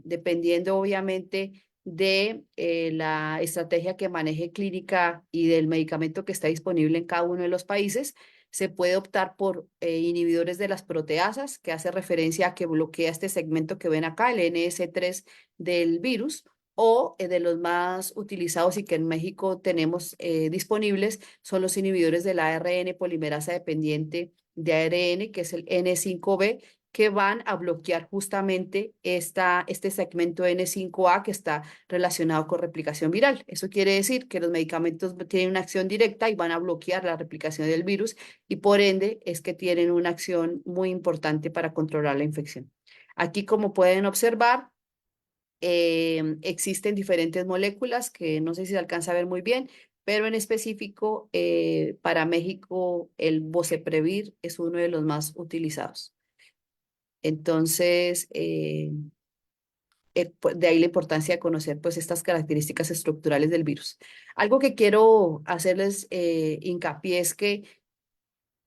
dependiendo obviamente de la estrategia que maneje clínica y del medicamento que está disponible en cada uno de los países, se puede optar por inhibidores de las proteasas, que hace referencia a que bloquea este segmento que ven acá, el NS3 del virus, o de los más utilizados y que en México tenemos disponibles son los inhibidores de la ARN polimerasa dependiente de ARN, que es el N5B, que van a bloquear justamente este segmento N5A que está relacionado con replicación viral. Eso quiere decir que los medicamentos tienen una acción directa y van a bloquear la replicación del virus, y por ende es que tienen una acción muy importante para controlar la infección. Aquí, como pueden observar, existen diferentes moléculas que no sé si se alcanza a ver muy bien, pero en específico para México el Boceprevir es uno de los más utilizados. Entonces, pues, de ahí la importancia de conocer pues estas características estructurales del virus. Algo que quiero hacerles hincapié es que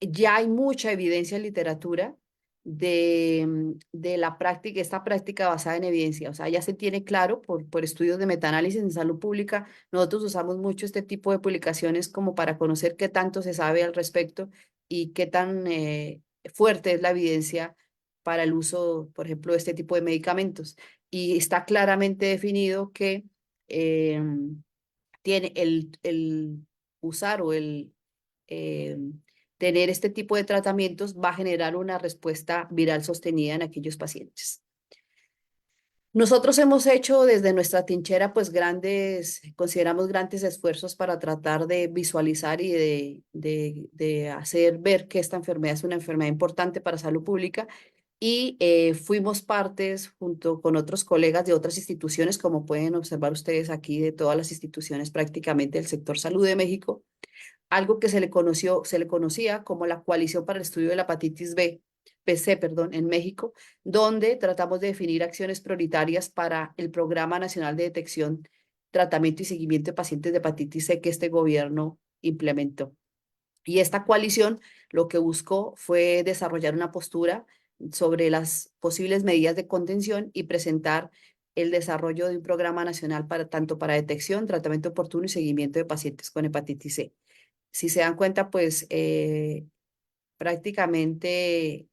ya hay mucha evidencia en literatura de la práctica, esta práctica basada en evidencia. O sea, ya se tiene claro por estudios de metaanálisis en salud pública. Nosotros usamos mucho este tipo de publicaciones como para conocer qué tanto se sabe al respecto y qué tan fuerte es la evidencia para el uso, por ejemplo, de este tipo de medicamentos. Y está claramente definido que eh, tiene el usar o el eh, tener este tipo de tratamientos va a generar una respuesta viral sostenida en aquellos pacientes. Nosotros hemos hecho desde nuestra trinchera pues consideramos grandes esfuerzos para tratar de visualizar y de hacer ver que esta enfermedad es una enfermedad importante para salud pública, y fuimos partes junto con otros colegas de otras instituciones, como pueden observar ustedes aquí, de todas las instituciones prácticamente del sector salud de México, algo que se le conocía como la Coalición para el Estudio de la Hepatitis B, PC, perdón, en México, donde tratamos de definir acciones prioritarias para el Programa Nacional de Detección tratamiento y seguimiento de pacientes de hepatitis C que este gobierno implementó. Y esta coalición lo que buscó fue desarrollar una postura sobre las posibles medidas de contención y presentar el desarrollo de un programa nacional para tanto para detección, tratamiento oportuno y seguimiento de pacientes con hepatitis C. Si se dan cuenta, pues prácticamente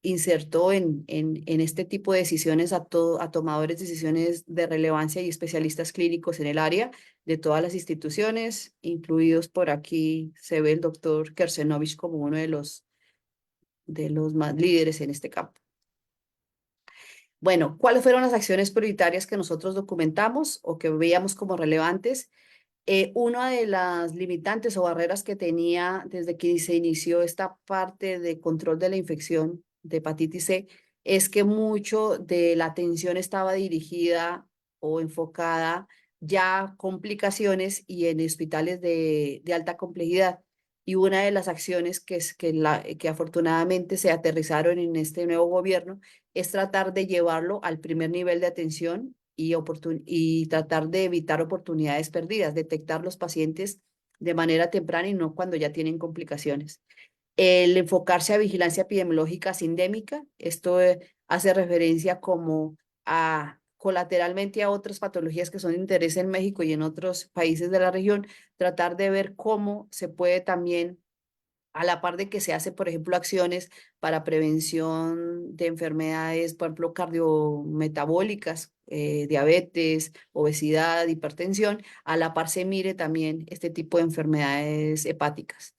insertó en este tipo de decisiones a tomadores de decisiones de relevancia y especialistas clínicos en el área de todas las instituciones, incluidos por aquí se ve el doctor Kersenovich como uno de los más líderes en este campo. Bueno, ¿cuáles fueron las acciones prioritarias que nosotros documentamos o que veíamos como relevantes? Una de las limitantes o barreras que tenía desde que se inició esta parte de control de la infección de hepatitis C es que mucho de la atención estaba dirigida o enfocada ya a complicaciones y en hospitales de alta complejidad. Y una de las acciones que afortunadamente se aterrizaron en este nuevo gobierno es tratar de llevarlo al primer nivel de atención y tratar de evitar oportunidades perdidas, detectar los pacientes de manera temprana y no cuando ya tienen complicaciones. El enfocarse a vigilancia epidemiológica sindémica, esto hace referencia como a colateralmente a otras patologías que son de interés en México y en otros países de la región, tratar de ver cómo se puede también a la par de que se hace, por ejemplo, acciones para prevención de enfermedades, por ejemplo, cardiometabólicas, diabetes, obesidad, hipertensión, a la par se mire también este tipo de enfermedades hepáticas.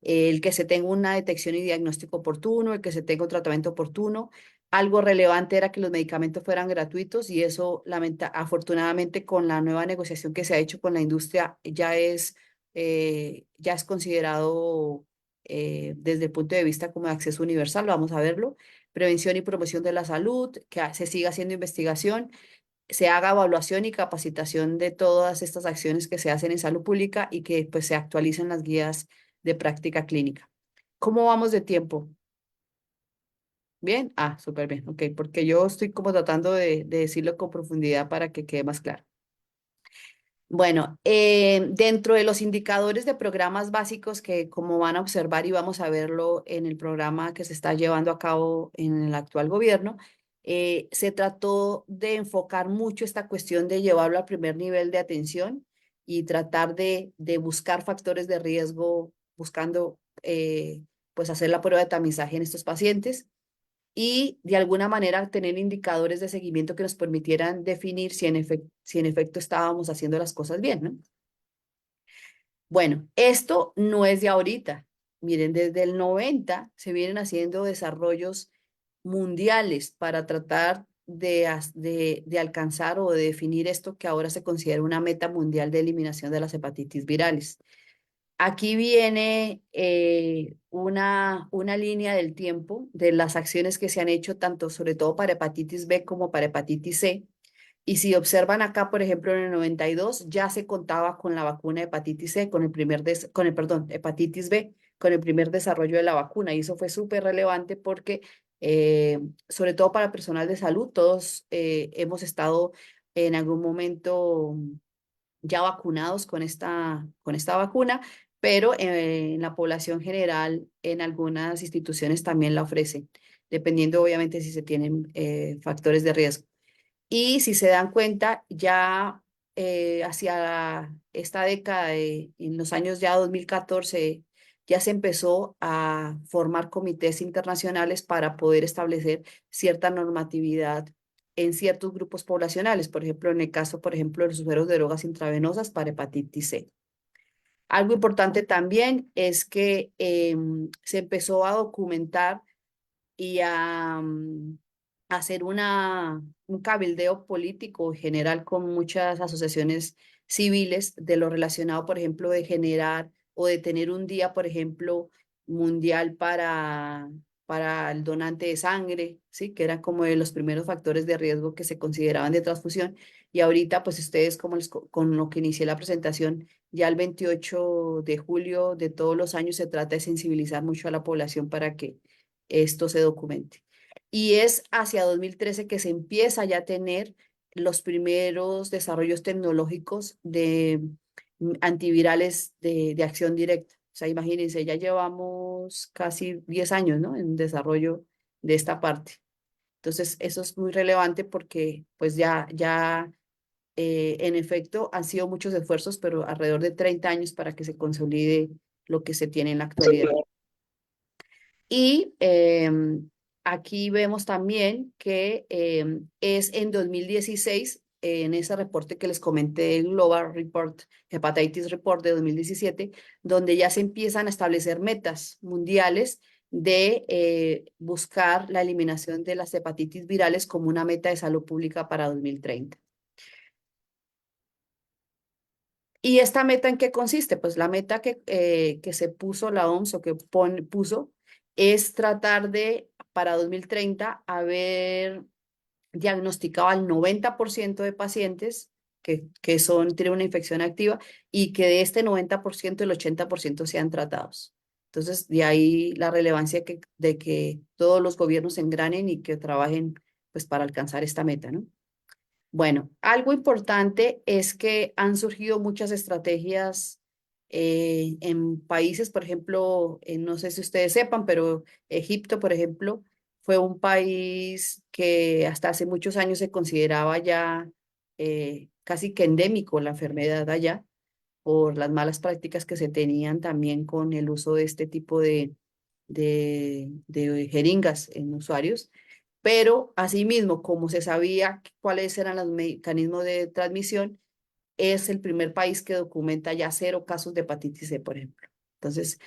El que se tenga una detección y diagnóstico oportuno, el que se tenga un tratamiento oportuno. Algo relevante era que los medicamentos fueran gratuitos y eso, afortunadamente, con la nueva negociación que se ha hecho con la industria, ya es considerado desde el punto de vista como de acceso universal, vamos a verlo. Prevención y promoción de la salud, que se siga haciendo investigación, se haga evaluación y capacitación de todas estas acciones que se hacen en salud pública y que pues se actualicen las guías de práctica clínica. ¿Cómo vamos de tiempo? ¿Bien? Ah, súper bien, ok, porque yo estoy como tratando de decirlo con profundidad para que quede más claro. Bueno, dentro de los indicadores de programas básicos que como van a observar y vamos a verlo en el programa que se está llevando a cabo en el actual gobierno, se trató de enfocar mucho esta cuestión de llevarlo al primer nivel de atención y tratar de buscar factores de riesgo, buscando pues hacer la prueba de tamizaje en estos pacientes y de alguna manera tener indicadores de seguimiento que nos permitieran definir si en efecto estábamos haciendo las cosas bien, ¿no? Bueno, esto no es de ahorita. Miren, desde el 90 se vienen haciendo desarrollos mundiales para tratar de alcanzar o de definir esto que ahora se considera una meta mundial de eliminación de las hepatitis virales. Aquí viene una línea del tiempo de las acciones que se han hecho tanto sobre todo para hepatitis B como para hepatitis C. Y si observan acá, por ejemplo, en el 92 ya se contaba con la vacuna de hepatitis C, hepatitis B, con el primer desarrollo de la vacuna. Y eso fue súper relevante porque, sobre todo para personal de salud, todos hemos estado en algún momento ya vacunados con esta vacuna, pero en la población general, en algunas instituciones también la ofrecen, dependiendo obviamente si se tienen factores de riesgo. Y si se dan cuenta, ya hacia esta década, en los años ya 2014, ya se empezó a formar comités internacionales para poder establecer cierta normatividad en ciertos grupos poblacionales, por ejemplo, en el caso, por ejemplo, de los usuarios de drogas intravenosas para hepatitis C. Algo importante también es que se empezó a documentar y a hacer un cabildeo político general con muchas asociaciones civiles de lo relacionado, por ejemplo, de generar o de tener un día, por ejemplo, mundial para el donante de sangre, ¿sí? Que eran como de los primeros factores de riesgo que se consideraban de transfusión. Y ahorita, pues ustedes, con lo que inicié la presentación, ya el 28 de julio de todos los años se trata de sensibilizar mucho a la población para que esto se documente. Y es hacia 2013 que se empieza ya a tener los primeros desarrollos tecnológicos de antivirales de acción directa. O sea, imagínense, ya llevamos casi 10 años, ¿no? En desarrollo de esta parte. Entonces, eso es muy relevante porque pues ya en efecto han sido muchos esfuerzos, pero alrededor de 30 años para que se consolide lo que se tiene en la actualidad. Y aquí vemos también que es en 2016, en ese reporte que les comenté, el Global Report, Hepatitis Report de 2017, donde ya se empiezan a establecer metas mundiales de buscar la eliminación de las hepatitis virales como una meta de salud pública para 2030. ¿Y esta meta en qué consiste? Pues la meta que se puso la OMS o que puso es tratar de, para 2030, haber diagnosticado al 90% de pacientes tienen una infección activa y que de este 90% el 80% sean tratados. Entonces, de ahí la relevancia de que todos los gobiernos engranen y que trabajen pues, para alcanzar esta meta, ¿no? Bueno, algo importante es que han surgido muchas estrategias en países, por ejemplo, no sé si ustedes sepan, pero Egipto, por ejemplo, fue un país que hasta hace muchos años se consideraba ya casi que endémico la enfermedad allá por las malas prácticas que se tenían también con el uso de este tipo de jeringas en usuarios. Pero asimismo, como se sabía cuáles eran los mecanismos de transmisión, es el primer país que documenta ya 0 casos de hepatitis C, por ejemplo. Entonces,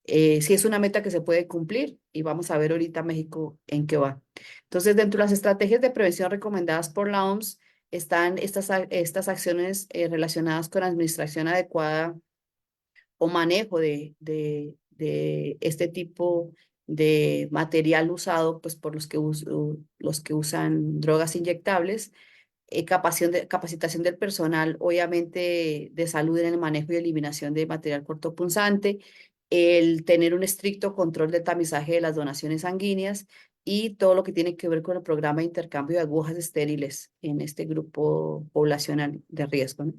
sí es una meta que se puede cumplir y vamos a ver ahorita México en qué va. Entonces, dentro de las estrategias de prevención recomendadas por la OMS están estas acciones relacionadas con administración adecuada o manejo de este tipo de material usado pues, por los que usan drogas inyectables, capacitación del personal, obviamente de salud en el manejo y eliminación de material cortopunzante, el tener un estricto control del tamizaje de las donaciones sanguíneas y todo lo que tiene que ver con el programa de intercambio de agujas estériles en este grupo poblacional de riesgo, ¿no?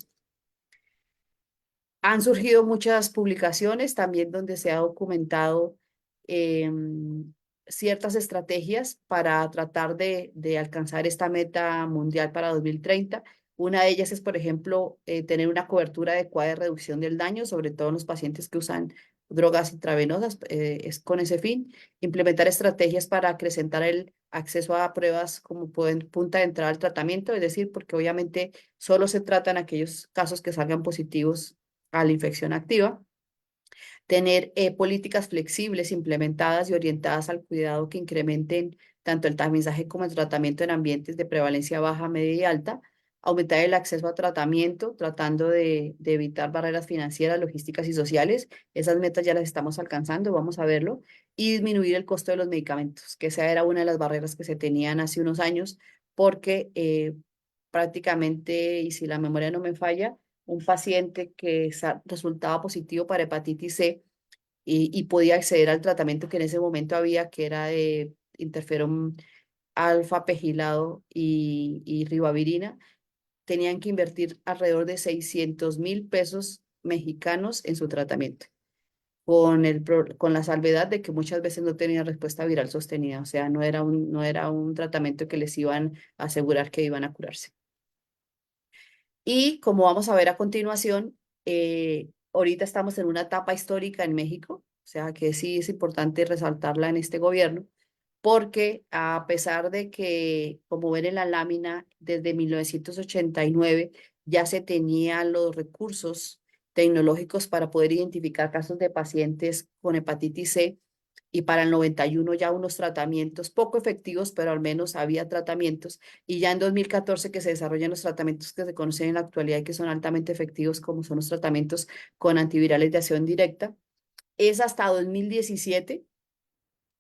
Han surgido muchas publicaciones también donde se ha documentado ciertas estrategias para tratar de alcanzar esta meta mundial para 2030. Una de ellas es, por ejemplo, tener una cobertura adecuada de reducción del daño, sobre todo en los pacientes que usan drogas intravenosas, es con ese fin. Implementar estrategias para acrecentar el acceso a pruebas como punta de entrada al tratamiento, es decir, porque obviamente solo se tratan aquellos casos que salgan positivos a la infección activa, tener políticas flexibles implementadas y orientadas al cuidado que incrementen tanto el tamizaje como el tratamiento en ambientes de prevalencia baja, media y alta, aumentar el acceso a tratamiento, tratando de evitar barreras financieras, logísticas y sociales. Esas metas ya las estamos alcanzando, vamos a verlo, y disminuir el costo de los medicamentos, que esa era una de las barreras que se tenían hace unos años, porque prácticamente, y si la memoria no me falla, un paciente que resultaba positivo para hepatitis C y podía acceder al tratamiento que en ese momento había, que era de interferón alfa pegilado y ribavirina, tenían que invertir alrededor de 600.000 pesos mexicanos en su tratamiento, con la salvedad de que muchas veces no tenía respuesta viral sostenida, o sea, no era un tratamiento que les iban a asegurar que iban a curarse. Y como vamos a ver a continuación, ahorita estamos en una etapa histórica en México, o sea que sí es importante resaltarla en este gobierno, porque a pesar de que, como ven en la lámina, desde 1989 ya se tenían los recursos tecnológicos para poder identificar casos de pacientes con hepatitis C, y para el 91 ya unos tratamientos poco efectivos, pero al menos había tratamientos, y ya en 2014 que se desarrollan los tratamientos que se conocen en la actualidad y que son altamente efectivos, como son los tratamientos con antivirales de acción directa. Es hasta 2017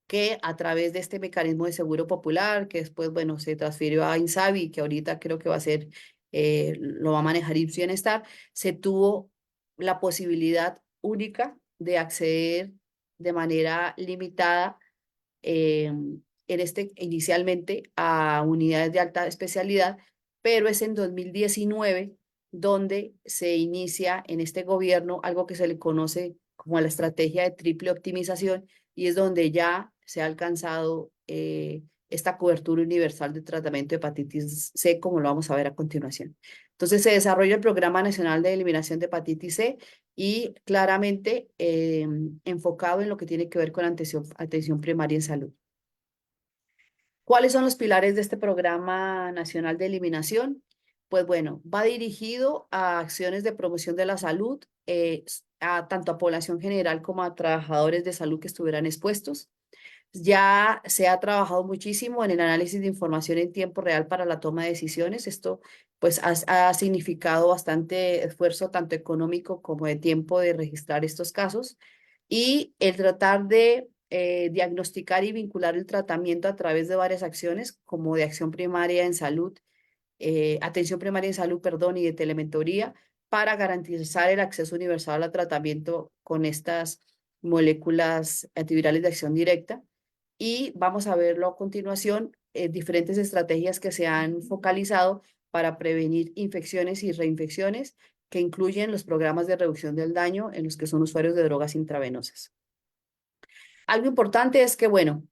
que a través de este mecanismo de seguro popular, que después, bueno, se transfirió a Insabi, que ahorita creo que va a ser, lo va a manejar IMSS Bienestar, se tuvo la posibilidad única de acceder de manera limitada inicialmente a unidades de alta especialidad, pero es en 2019 donde se inicia en este gobierno algo que se le conoce como la estrategia de triple optimización y es donde ya se ha alcanzado esta cobertura universal de tratamiento de hepatitis C, como lo vamos a ver a continuación. Entonces se desarrolla el Programa Nacional de Eliminación de Hepatitis C y claramente enfocado en lo que tiene que ver con atención primaria en salud. ¿Cuáles son los pilares de este Programa Nacional de Eliminación? Pues bueno, va dirigido a acciones de promoción de la salud, tanto a población general como a trabajadores de salud que estuvieran expuestos. Ya se ha trabajado muchísimo en el análisis de información en tiempo real para la toma de decisiones. Esto pues ha significado bastante esfuerzo tanto económico como de tiempo de registrar estos casos y el tratar de diagnosticar y vincular el tratamiento a través de varias acciones como de acción primaria en salud, atención primaria en salud, perdón, y de telementoría para garantizar el acceso universal al tratamiento con estas moléculas antivirales de acción directa y vamos a verlo a continuación, diferentes estrategias que se han focalizado para prevenir infecciones y reinfecciones que incluyen los programas de reducción del daño en los que son usuarios de drogas intravenosas. Algo importante es que, bueno,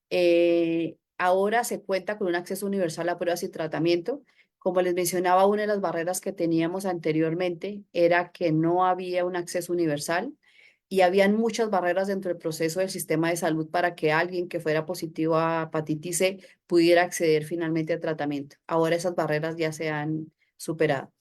ahora se cuenta con un acceso universal a pruebas y tratamiento. Como les mencionaba, una de las barreras que teníamos anteriormente era que no había un acceso universal y habían muchas barreras dentro del proceso del sistema de salud para que alguien que fuera positivo a hepatitis C pudiera acceder finalmente al tratamiento. Ahora esas barreras ya se han superado.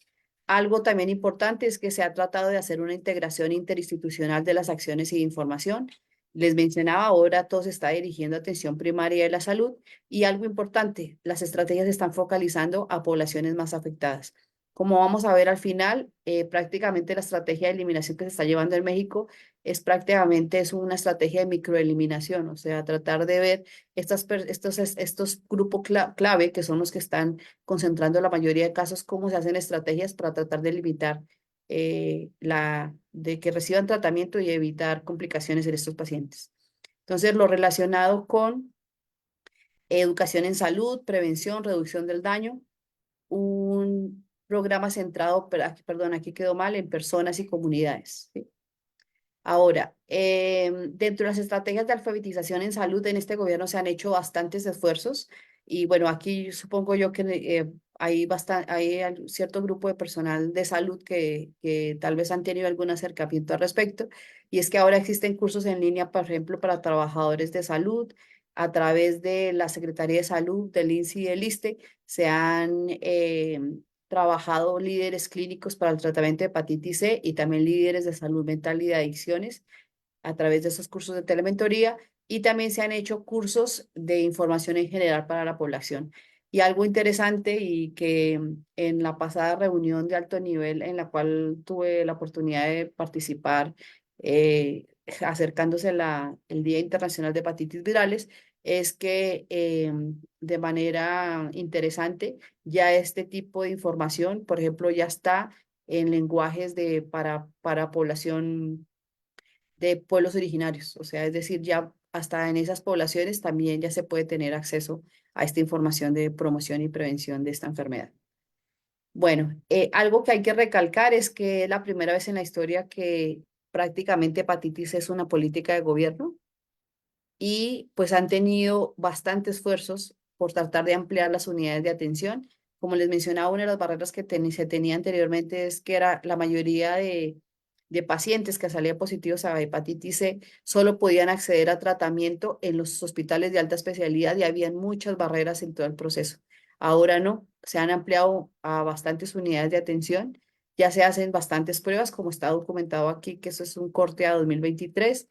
Algo también importante es que se ha tratado de hacer una integración interinstitucional de las acciones y de información. Les mencionaba, ahora todo se está dirigiendo a atención primaria de la salud y algo importante, las estrategias se están focalizando a poblaciones más afectadas. Como vamos a ver al final, prácticamente la estrategia de eliminación que se está llevando en México es una estrategia de microeliminación, o sea, tratar de ver estos grupos clave que son los que están concentrando la mayoría de casos, cómo se hacen estrategias para tratar de limitar de que reciban tratamiento y evitar complicaciones en estos pacientes. Entonces, lo relacionado con educación en salud, prevención, reducción del daño, un programa centrado, perdón, aquí quedó mal, en personas y comunidades. ¿Sí? Ahora, dentro de las estrategias de alfabetización en salud en este gobierno se han hecho bastantes esfuerzos y bueno, aquí supongo yo que hay cierto grupo de personal de salud que tal vez han tenido algún acercamiento al respecto y es que ahora existen cursos en línea, por ejemplo, para trabajadores de salud a través de la Secretaría de Salud, del INSS y del ISSSTE, se han trabajado líderes clínicos para el tratamiento de hepatitis C y también líderes de salud mental y de adicciones a través de esos cursos de telementoría y también se han hecho cursos de información en general para la población. Y algo interesante y que en la pasada reunión de alto nivel en la cual tuve la oportunidad de participar, acercándose el Día Internacional de Hepatitis Virales, es que de manera interesante ya este tipo de información, por ejemplo, ya está en lenguajes para población de pueblos originarios. O sea, es decir, ya hasta en esas poblaciones también ya se puede tener acceso a esta información de promoción y prevención de esta enfermedad. Bueno, algo que hay que recalcar es que es la primera vez en la historia que prácticamente hepatitis es una política de gobierno y pues han tenido bastantes esfuerzos por tratar de ampliar las unidades de atención. Como les mencionaba, una de las barreras que se tenía anteriormente es que era la mayoría de pacientes que salían positivos a hepatitis C solo podían acceder a tratamiento en los hospitales de alta especialidad y habían muchas barreras en todo el proceso. Ahora no, se han ampliado a bastantes unidades de atención, ya se hacen bastantes pruebas, como está documentado aquí, que eso es un corte a 2023,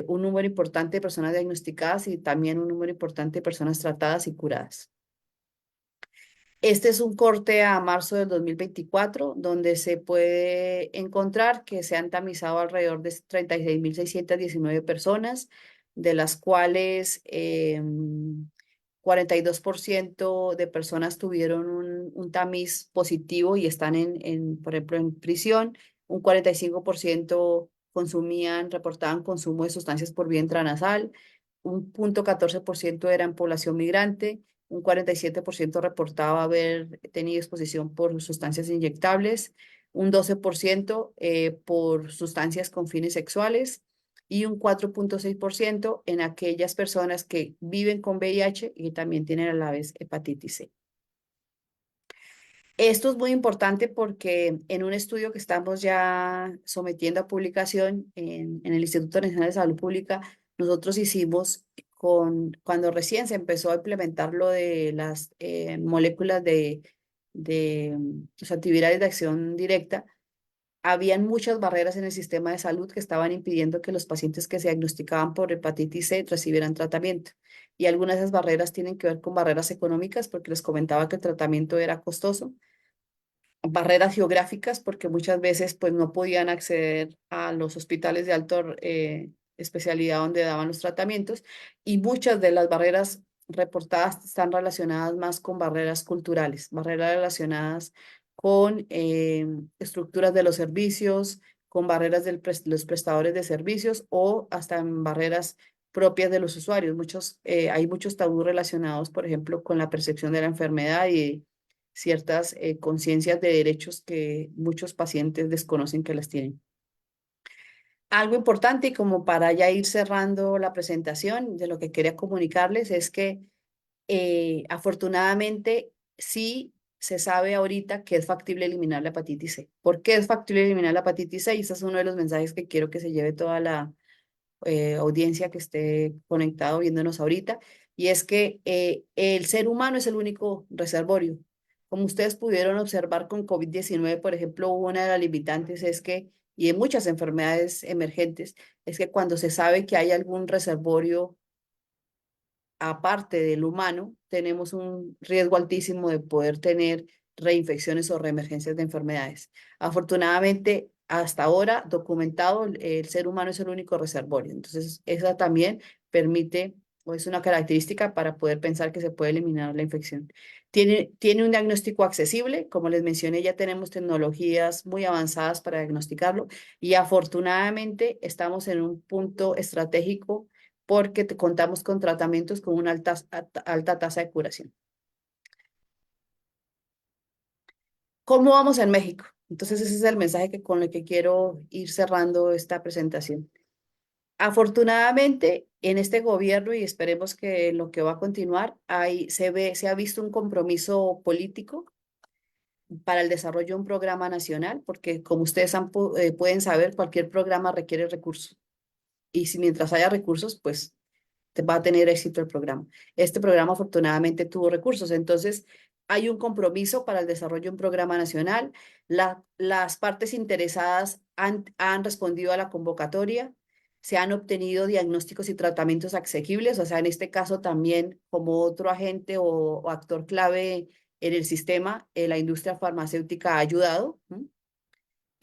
un número importante de personas diagnosticadas y también un número importante de personas tratadas y curadas. Este es un corte a marzo del 2024, donde se puede encontrar que se han tamizado alrededor de 36.619 personas, de las cuales 42% de personas tuvieron un tamiz positivo y están por ejemplo, en prisión. Un 45% reportaban consumo de sustancias por vía intranasal. Un 0.14% era en población migrante un 47% reportaba haber tenido exposición por sustancias inyectables, un 12% por sustancias con fines sexuales y un 4,6% en aquellas personas que viven con VIH y también tienen a la vez hepatitis C. Esto es muy importante porque en un estudio que estamos ya sometiendo a publicación en el Instituto Nacional de Salud Pública, nosotros hicimos cuando recién se empezó a implementar lo de las moléculas de los antivirales de acción directa, habían muchas barreras en el sistema de salud que estaban impidiendo que los pacientes que se diagnosticaban por hepatitis C recibieran tratamiento. Y algunas de esas barreras tienen que ver con barreras económicas, porque les comentaba que el tratamiento era costoso, barreras geográficas, porque muchas veces pues no podían acceder a los hospitales de alta especialidad donde daban los tratamientos, y muchas de las barreras reportadas están relacionadas más con barreras culturales, barreras relacionadas con estructuras de los servicios, con barreras de los prestadores de servicios o hasta en barreras propias de los usuarios. Hay muchos tabús relacionados, por ejemplo, con la percepción de la enfermedad y ciertas conciencias de derechos que muchos pacientes desconocen que las tienen. Algo importante y como para ya ir cerrando la presentación de lo que quería comunicarles es que afortunadamente sí se sabe ahorita que es factible eliminar la hepatitis C. ¿Por qué es factible eliminar la hepatitis C? Y ese es uno de los mensajes que quiero que se lleve toda la audiencia que esté conectado viéndonos ahorita, y es que el ser humano es el único reservorio. Como ustedes pudieron observar con COVID-19, por ejemplo, una de las limitantes es que, y en muchas enfermedades emergentes, es que cuando se sabe que hay algún reservorio aparte del humano, tenemos un riesgo altísimo de poder tener reinfecciones o reemergencias de enfermedades. Afortunadamente, hasta ahora documentado, el ser humano es el único reservorio. Entonces, esa también permite o es una característica para poder pensar que se puede eliminar la infección. Tiene un diagnóstico accesible, como les mencioné, ya tenemos tecnologías muy avanzadas para diagnosticarlo y afortunadamente estamos en un punto estratégico porque contamos con tratamientos con una alta tasa de curación. ¿Cómo vamos en México? Entonces ese es el mensaje con el que quiero ir cerrando esta presentación. Afortunadamente, en este gobierno, y esperemos que lo que va a continuar, se ha visto un compromiso político para el desarrollo de un programa nacional, porque como ustedes pueden saber, cualquier programa requiere recursos. Y si mientras haya recursos, pues va a tener éxito el programa. Este programa afortunadamente tuvo recursos, entonces hay un compromiso para el desarrollo de un programa nacional. Las partes interesadas han respondido a la convocatoria, se han obtenido diagnósticos y tratamientos asequibles, o sea, en este caso también como otro agente o actor clave en el sistema, la industria farmacéutica ha ayudado.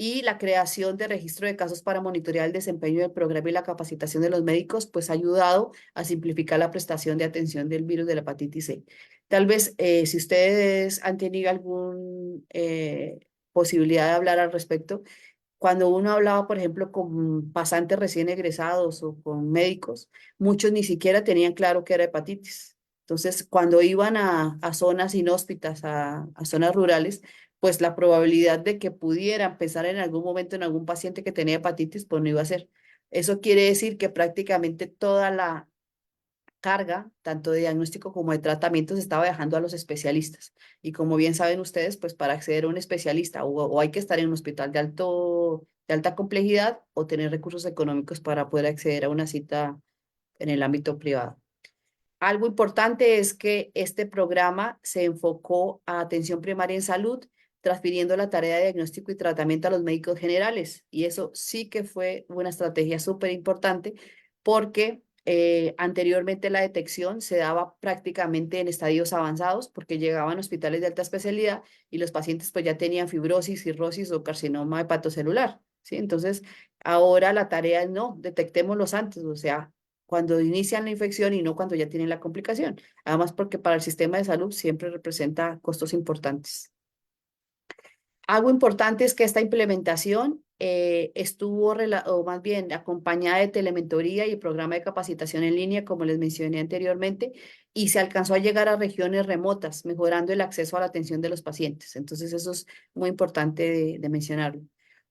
Y la creación de registro de casos para monitorear el desempeño del programa y la capacitación de los médicos, pues ha ayudado a simplificar la prestación de atención del virus de la hepatitis C. Tal vez si ustedes han tenido alguna posibilidad de hablar al respecto, cuando uno hablaba, por ejemplo, con pasantes recién egresados o con médicos, muchos ni siquiera tenían claro que era hepatitis. Entonces, cuando iban a zonas inhóspitas, a zonas rurales, pues la probabilidad de que pudiera empezar en algún momento en algún paciente que tenía hepatitis, pues no iba a ser. Eso quiere decir que prácticamente toda la carga, tanto de diagnóstico como de tratamiento, se estaba dejando a los especialistas. Y como bien saben ustedes, pues para acceder a un especialista o hay que estar en un hospital de alta complejidad o tener recursos económicos para poder acceder a una cita en el ámbito privado. Algo importante es que este programa se enfocó a atención primaria en salud, transfiriendo la tarea de diagnóstico y tratamiento a los médicos generales. Y eso sí que fue una estrategia súper importante porque anteriormente la detección se daba prácticamente en estadios avanzados porque llegaban a hospitales de alta especialidad y los pacientes pues ya tenían fibrosis, cirrosis o carcinoma hepatocelular, ¿sí? Entonces, ahora la tarea es no, detectémoslos antes, o sea, cuando inician la infección y no cuando ya tienen la complicación. Además, porque para el sistema de salud siempre representa costos importantes. Algo importante es que esta implementación estuvo, o más bien, acompañada de telementoría y programa de capacitación en línea, como les mencioné anteriormente, y se alcanzó a llegar a regiones remotas, mejorando el acceso a la atención de los pacientes. Entonces, eso es muy importante de mencionarlo.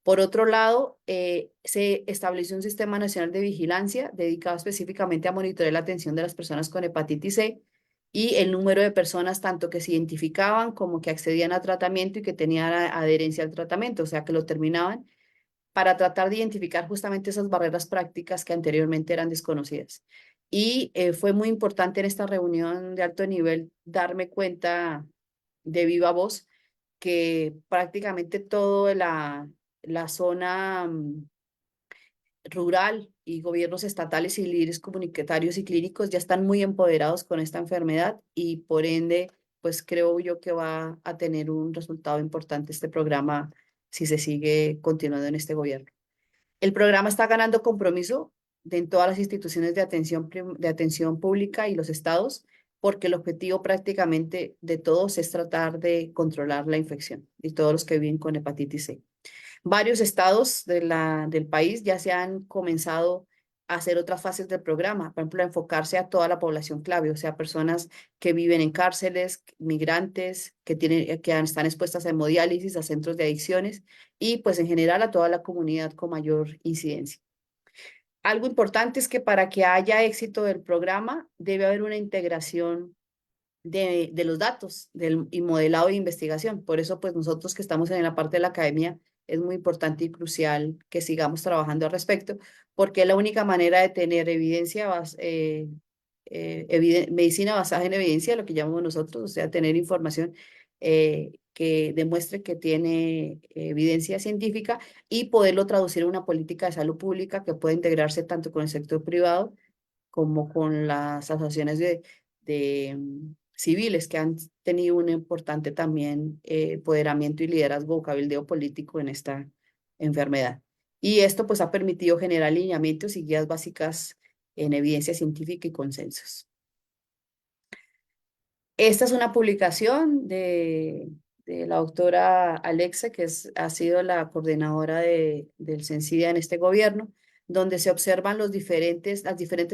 Por otro lado, se estableció un sistema nacional de vigilancia dedicado específicamente a monitorear la atención de las personas con hepatitis C y el número de personas tanto que se identificaban como que accedían a tratamiento y que tenían adherencia al tratamiento, o sea, que lo terminaban, para tratar de identificar justamente esas barreras prácticas que anteriormente eran desconocidas. Y fue muy importante en esta reunión de alto nivel darme cuenta de viva voz que prácticamente toda la zona rural y gobiernos estatales y líderes comunitarios y clínicos ya están muy empoderados con esta enfermedad y por ende, pues creo yo que va a tener un resultado importante este programa si se sigue continuando en este gobierno. El programa está ganando compromiso en todas las instituciones de atención pública y los estados, porque el objetivo prácticamente de todos es tratar de controlar la infección y todos los que viven con hepatitis C. Varios estados del país ya se han comenzado a hacer otras fases del programa, por ejemplo, a enfocarse a toda la población clave, o sea, personas que viven en cárceles, migrantes, están expuestas a hemodiálisis, a centros de adicciones y pues en general a toda la comunidad con mayor incidencia. Algo importante es que para que haya éxito del programa debe haber una integración de los datos y modelado de investigación. Por eso, pues nosotros que estamos en la parte de la academia, es muy importante y crucial que sigamos trabajando al respecto, porque es la única manera de tener medicina basada en evidencia, lo que llamamos nosotros, o sea, tener información que demuestre que tiene evidencia científica y poderlo traducir en una política de salud pública que pueda integrarse tanto con el sector privado como con las asociaciones civiles que han tenido un importante también empoderamiento y liderazgo o cabildeo político en esta enfermedad. Y esto pues ha permitido generar lineamientos y guías básicas en evidencia científica y consensos. Esta es una publicación de la doctora Alexa, que ha sido la coordinadora del CENSIDA en este gobierno, donde se observan las diferentes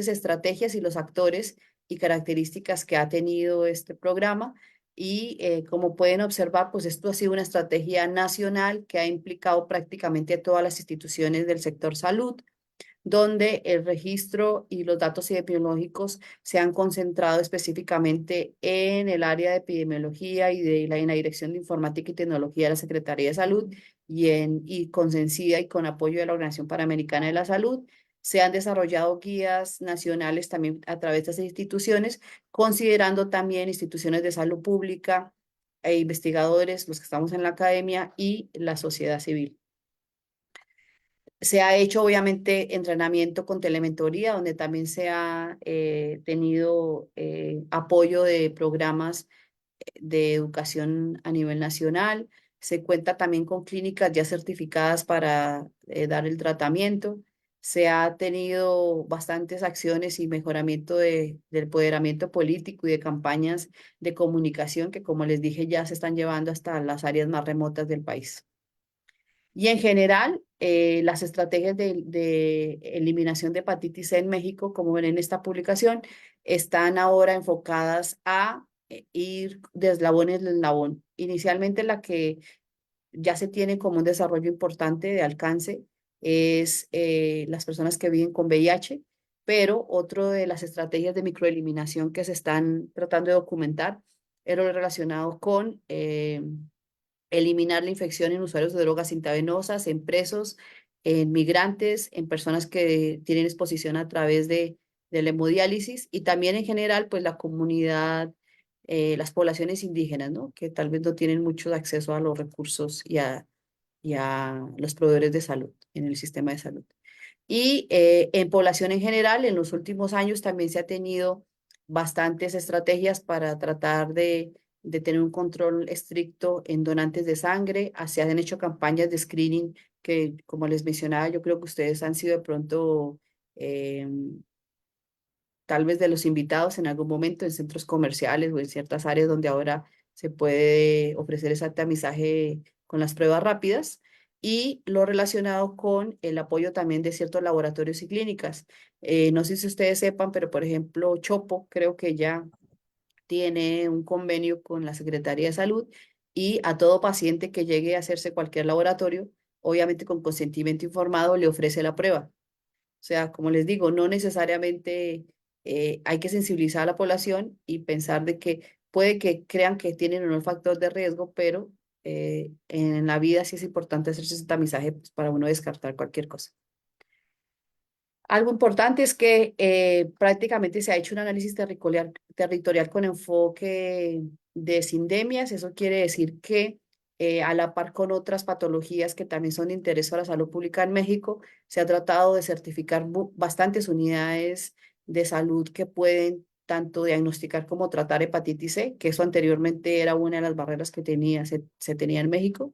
estrategias y los actores y características que ha tenido este programa. Y como pueden observar, pues esto ha sido una estrategia nacional que ha implicado prácticamente a todas las instituciones del sector salud, donde el registro y los datos epidemiológicos se han concentrado específicamente en el área de epidemiología en la Dirección de Informática y Tecnología de la Secretaría de Salud y con CENSIDA y con apoyo de la Organización Panamericana de la Salud. Se han desarrollado guías nacionales también a través de esas instituciones, considerando también instituciones de salud pública e investigadores, los que estamos en la academia y la sociedad civil. Se ha hecho obviamente entrenamiento con telementoría, donde también se ha tenido apoyo de programas de educación a nivel nacional. Se cuenta también con clínicas ya certificadas para dar el tratamiento. Se ha tenido bastantes acciones y mejoramiento del empoderamiento político y de campañas de comunicación que, como les dije, ya se están llevando hasta las áreas más remotas del país. Y en general, las estrategias de eliminación de hepatitis C en México, como ven en esta publicación, están ahora enfocadas a ir de eslabón en eslabón. Inicialmente, la que ya se tiene como un desarrollo importante de alcance es las personas que viven con VIH, pero otro de las estrategias de microeliminación que se están tratando de documentar era lo relacionado con eliminar la infección en usuarios de drogas intravenosas, en presos, en migrantes, en personas que tienen exposición a través de la hemodiálisis y también en general, pues la comunidad, las poblaciones indígenas, ¿no? Que tal vez no tienen mucho acceso a los recursos y a los proveedores de salud en el sistema de salud. Y en población en general, en los últimos años también se ha tenido bastantes estrategias para tratar de tener un control estricto en donantes de sangre. Se han hecho campañas de screening que, como les mencionaba, yo creo que ustedes han sido de pronto eh, tal vez de los invitados en algún momento en centros comerciales o en ciertas áreas donde ahora se puede ofrecer ese tamizaje con las pruebas rápidas. y lo relacionado con el apoyo también de ciertos laboratorios y clínicas. No sé si ustedes sepan, pero por ejemplo, Chopo creo que ya tiene un convenio con la Secretaría de Salud y a todo paciente que llegue a hacerse cualquier laboratorio, obviamente con consentimiento informado, le ofrece la prueba. O sea, como les digo, no necesariamente hay que sensibilizar a la población y pensar de que puede que crean que tienen un factor de riesgo, pero en la vida sí es importante hacerse ese tamizaje pues, para uno descartar cualquier cosa. Algo importante es que prácticamente se ha hecho un análisis territorial con enfoque de sindemias. Eso quiere decir que a la par con otras patologías que también son de interés para la salud pública en México, se ha tratado de certificar bastantes unidades de salud que pueden tanto diagnosticar como tratar hepatitis C, que eso anteriormente era una de las barreras que se tenía en México.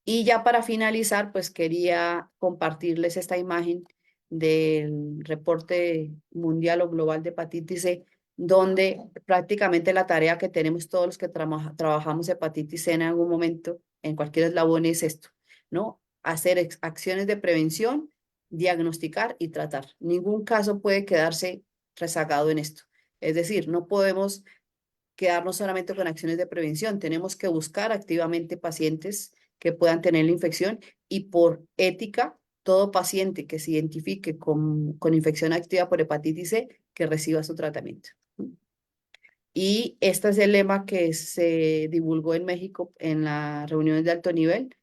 Y ya para finalizar, pues quería compartirles esta imagen del reporte mundial o global de hepatitis C, donde prácticamente la tarea que tenemos todos los que trabajamos hepatitis C en algún momento, en cualquier eslabón, es esto, ¿no? Hacer acciones de prevención, diagnosticar y tratar. Ningún caso puede quedarse rezagado en esto. Es decir, no podemos quedarnos solamente con acciones de prevención. Tenemos que buscar activamente pacientes que puedan tener la infección y por ética, todo paciente que se identifique con infección activa por hepatitis C, que reciba su tratamiento. Y este es el lema que se divulgó en México en la reunión de alto nivel,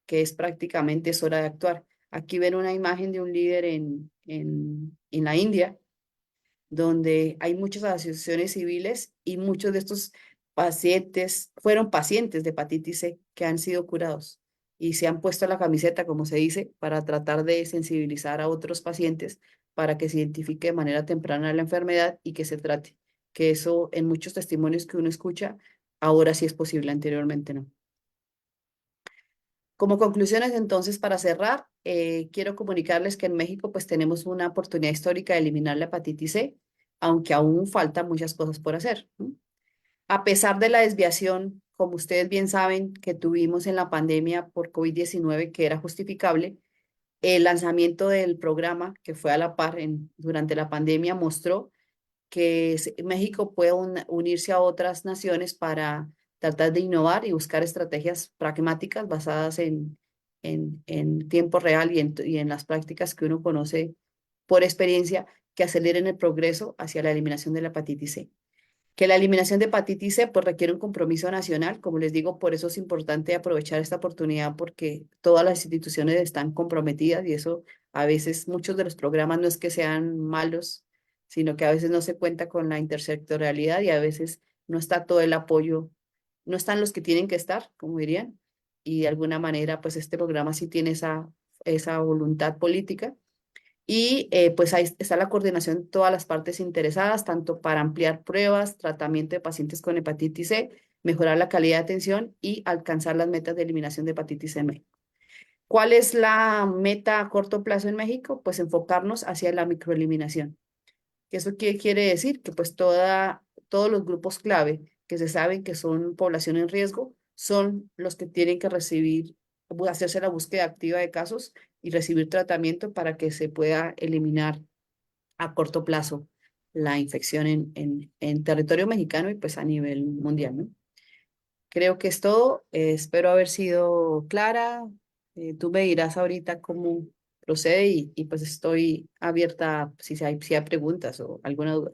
que es prácticamente es hora de actuar. Aquí ven una imagen de un líder en la India, donde hay muchas asociaciones civiles y muchos de estos pacientes fueron pacientes de hepatitis C que han sido curados y se han puesto la camiseta, como se dice, para tratar de sensibilizar a otros pacientes para que se identifique de manera temprana la enfermedad y que se trate. Que eso en muchos testimonios que uno escucha, ahora sí es posible, anteriormente no. Como conclusiones, entonces, para cerrar, quiero comunicarles que en México pues tenemos una oportunidad histórica de eliminar la hepatitis C, aunque aún faltan muchas cosas por hacer, ¿no? A pesar de la desviación, como ustedes bien saben, que tuvimos en la pandemia por COVID-19, que era justificable, el lanzamiento del programa, que fue a la par durante la pandemia, mostró que México puede unirse a otras naciones para tratar de innovar y buscar estrategias pragmáticas basadas en tiempo real y en las prácticas que uno conoce por experiencia que aceleren el progreso hacia la eliminación de la hepatitis C. Que la eliminación de hepatitis C pues, requiere un compromiso nacional, como les digo, por eso es importante aprovechar esta oportunidad porque todas las instituciones están comprometidas y eso a veces muchos de los programas no es que sean malos, sino que a veces no se cuenta con la intersectorialidad y a veces no está todo el apoyo, no están los que tienen que estar, como dirían, y de alguna manera pues este programa sí tiene esa voluntad política y pues ahí está la coordinación de todas las partes interesadas, tanto para ampliar pruebas, tratamiento de pacientes con hepatitis C, mejorar la calidad de atención y alcanzar las metas de eliminación de hepatitis C en México. ¿Cuál es la meta a corto plazo en México? Pues enfocarnos hacia la microeliminación. ¿Eso qué quiere decir? Que pues todos los grupos clave que se saben que son población en riesgo son los que tienen que hacerse la búsqueda activa de casos y recibir tratamiento para que se pueda eliminar a corto plazo la infección en territorio mexicano y pues a nivel mundial, ¿no? Creo que es todo. Espero haber sido clara. Tú me dirás ahorita cómo procede y pues estoy abierta si hay preguntas o alguna duda.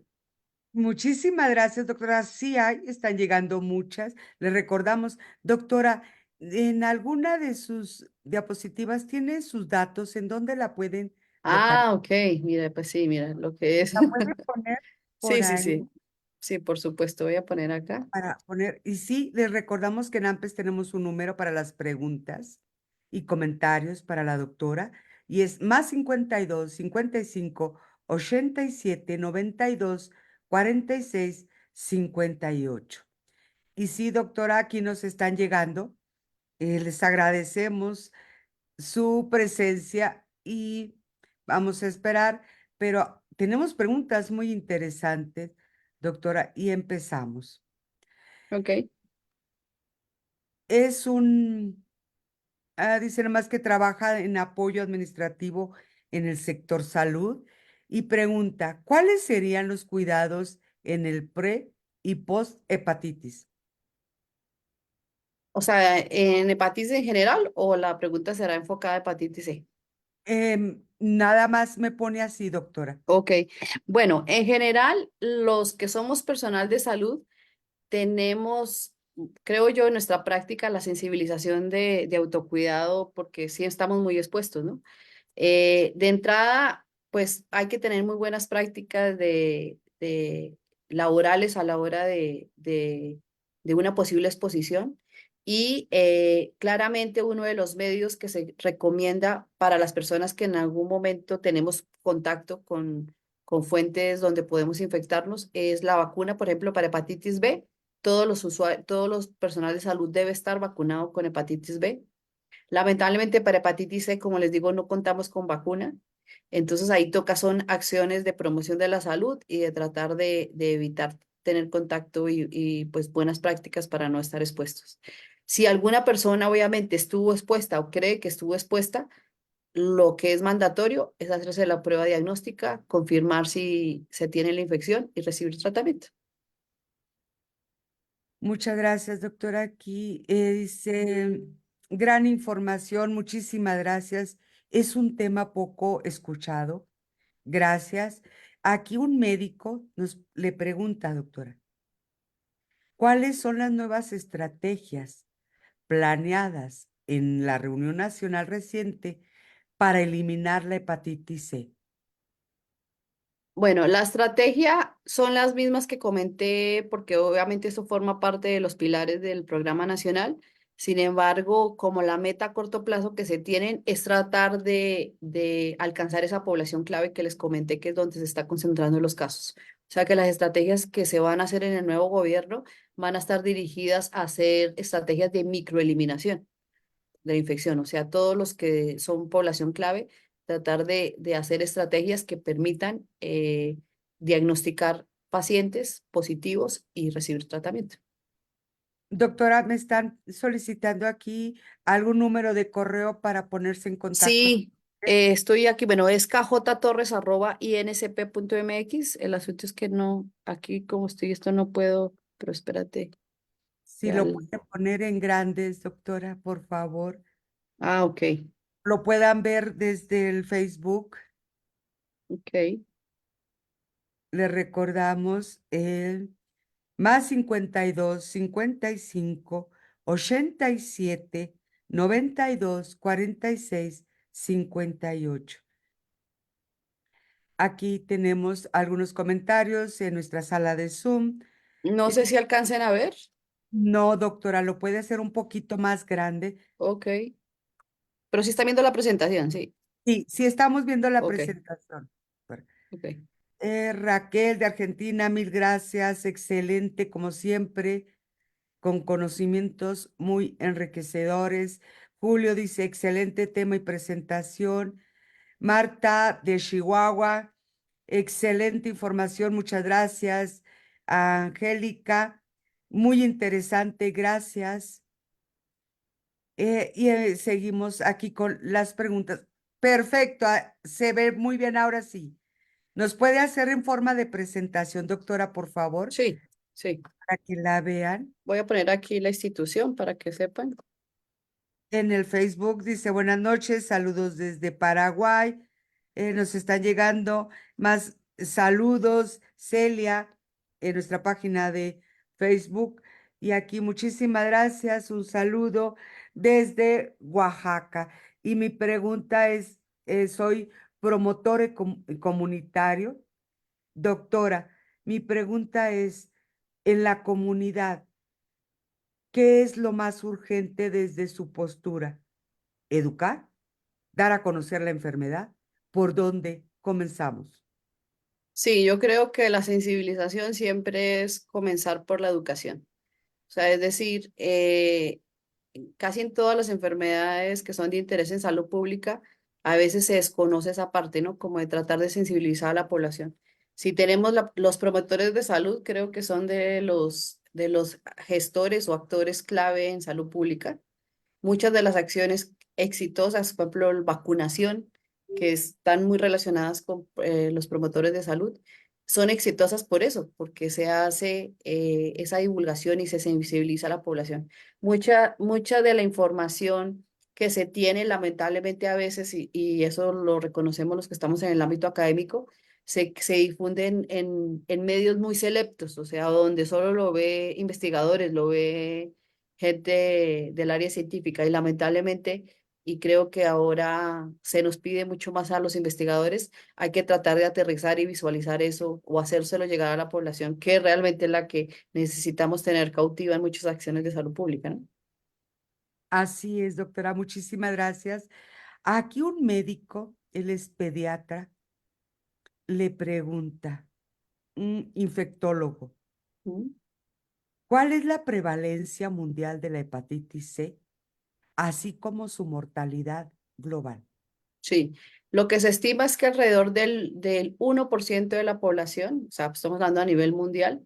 Muchísimas gracias, doctora. Sí hay, están llegando muchas. Le recordamos, doctora, en alguna de sus diapositivas tiene sus datos, ¿en dónde la pueden localizar? Ah, ok. Mira, pues sí, mira lo que es. La puede poner por Sí, sí, ahí sí. Sí, por supuesto. Voy a poner acá. para poner. Y sí, les recordamos que en AMPES tenemos un número para las preguntas y comentarios para la doctora, y es más 52 55 87 92 46 58. Y sí, doctora, aquí nos están llegando. Les agradecemos su presencia y vamos a esperar, pero tenemos preguntas muy interesantes, doctora, y empezamos. Ok. Es un Dice nomás que trabaja en apoyo administrativo en el sector salud y pregunta, ¿cuáles serían los cuidados en el pre y post hepatitis? O sea, ¿en hepatitis en general o la pregunta será enfocada a hepatitis C? Nada más me pone así, doctora. Ok, bueno, en general, los que somos personal de salud tenemos, creo yo, en nuestra práctica la sensibilización de autocuidado porque sí estamos muy expuestos, ¿no? De entrada, pues hay que tener muy buenas prácticas de laborales a la hora de una posible exposición. Y claramente uno de los medios que se recomienda para las personas que en algún momento tenemos contacto con fuentes donde podemos infectarnos es la vacuna, por ejemplo, para hepatitis B. Todos los personal de salud debe estar vacunado con hepatitis B. Lamentablemente para hepatitis C, como les digo, no contamos con vacuna. Entonces ahí toca son acciones de promoción de la salud y de tratar de evitar tener contacto pues buenas prácticas para no estar expuestos. Si alguna persona obviamente estuvo expuesta o cree que estuvo expuesta, lo que es mandatorio es hacerse la prueba diagnóstica, confirmar si se tiene la infección y recibir tratamiento. Muchas gracias, doctora. Aquí dice, gran información, muchísimas gracias. Es un tema poco escuchado. Gracias. Aquí un médico le pregunta, doctora, ¿cuáles son las nuevas estrategias planeadas en la reunión nacional reciente para eliminar la hepatitis C? Bueno, la estrategia son las mismas que comenté porque obviamente eso forma parte de los pilares del programa nacional. Sin embargo, como la meta a corto plazo que se tienen es tratar de alcanzar esa población clave que les comenté que es donde se está concentrando los casos. O sea que las estrategias que se van a hacer en el nuevo gobierno van a estar dirigidas a hacer estrategias de microeliminación de la infección, o sea, todos los que son población clave, tratar de hacer estrategias que permitan diagnosticar pacientes positivos y recibir tratamiento. Doctora, me están solicitando aquí algún número de correo para ponerse en contacto con Sí, usted. estoy aquí, bueno, es kjtorres@insp.mx, el asunto es que no, aquí como estoy, esto no puedo, pero espérate, Si ya, lo puede poner en grandes, doctora, por favor. ok, Lo puedan ver desde el Facebook. ok. Le recordamos el más 52 55 87 92 46 58. Aquí tenemos algunos comentarios en nuestra sala de Zoom. No sé si alcancen a ver, No, doctora, lo puede hacer un poquito más grande. ok, pero si está viendo la presentación, sí, Sí, sí estamos viendo la ok, presentación. ok. Raquel de Argentina, mil gracias, excelente como siempre, con conocimientos muy enriquecedores. Julio dice, excelente tema y presentación. Marta de Chihuahua, excelente información, muchas gracias. Angélica, muy interesante, gracias. Seguimos aquí con las preguntas. Perfecto, se ve muy bien ahora sí. ¿Nos puede hacer en forma de presentación, doctora, por favor, Sí, sí. para que la vean? Voy a poner aquí la institución para que sepan. En el Facebook dice, buenas noches, saludos desde Paraguay. Nos están llegando más saludos, Celia, en nuestra página de Facebook. Y aquí muchísimas gracias, un saludo desde Oaxaca. Y mi pregunta es, soy promotor comunitario. Doctora, mi pregunta es, en la comunidad, ¿qué es lo más urgente desde su postura? ¿Educar? ¿Dar a conocer la enfermedad? ¿Por dónde comenzamos? Sí, yo creo que la sensibilización siempre es comenzar por la educación. O sea, es decir, casi en todas las enfermedades que son de interés en salud pública, a veces se desconoce esa parte, ¿no? Como de tratar de sensibilizar a la población. Si tenemos los promotores de salud, creo que son de los gestores o actores clave en salud pública. Muchas de las acciones exitosas, por ejemplo, vacunación, que están muy relacionadas con los promotores de salud, son exitosas por eso, porque se hace esa divulgación y se sensibiliza a la población. Mucha de la información que se tiene, lamentablemente a veces, y eso lo reconocemos los que estamos en el ámbito académico, se difunden en medios muy selectos, o sea, donde solo lo ve investigadores, lo ve gente del área científica y lamentablemente, y creo que ahora se nos pide mucho más a los investigadores, hay que tratar de aterrizar y visualizar eso o hacérselo llegar a la población, que realmente es la que necesitamos tener cautiva en muchas acciones de salud pública, ¿no? Así es, doctora, muchísimas gracias. Aquí un médico, él es pediatra, le pregunta, un infectólogo, ¿Mm? ¿cuál es la prevalencia mundial de la hepatitis C, así como su mortalidad global? Sí, lo que se estima es que alrededor del 1% de la población, o sea, estamos hablando a nivel mundial,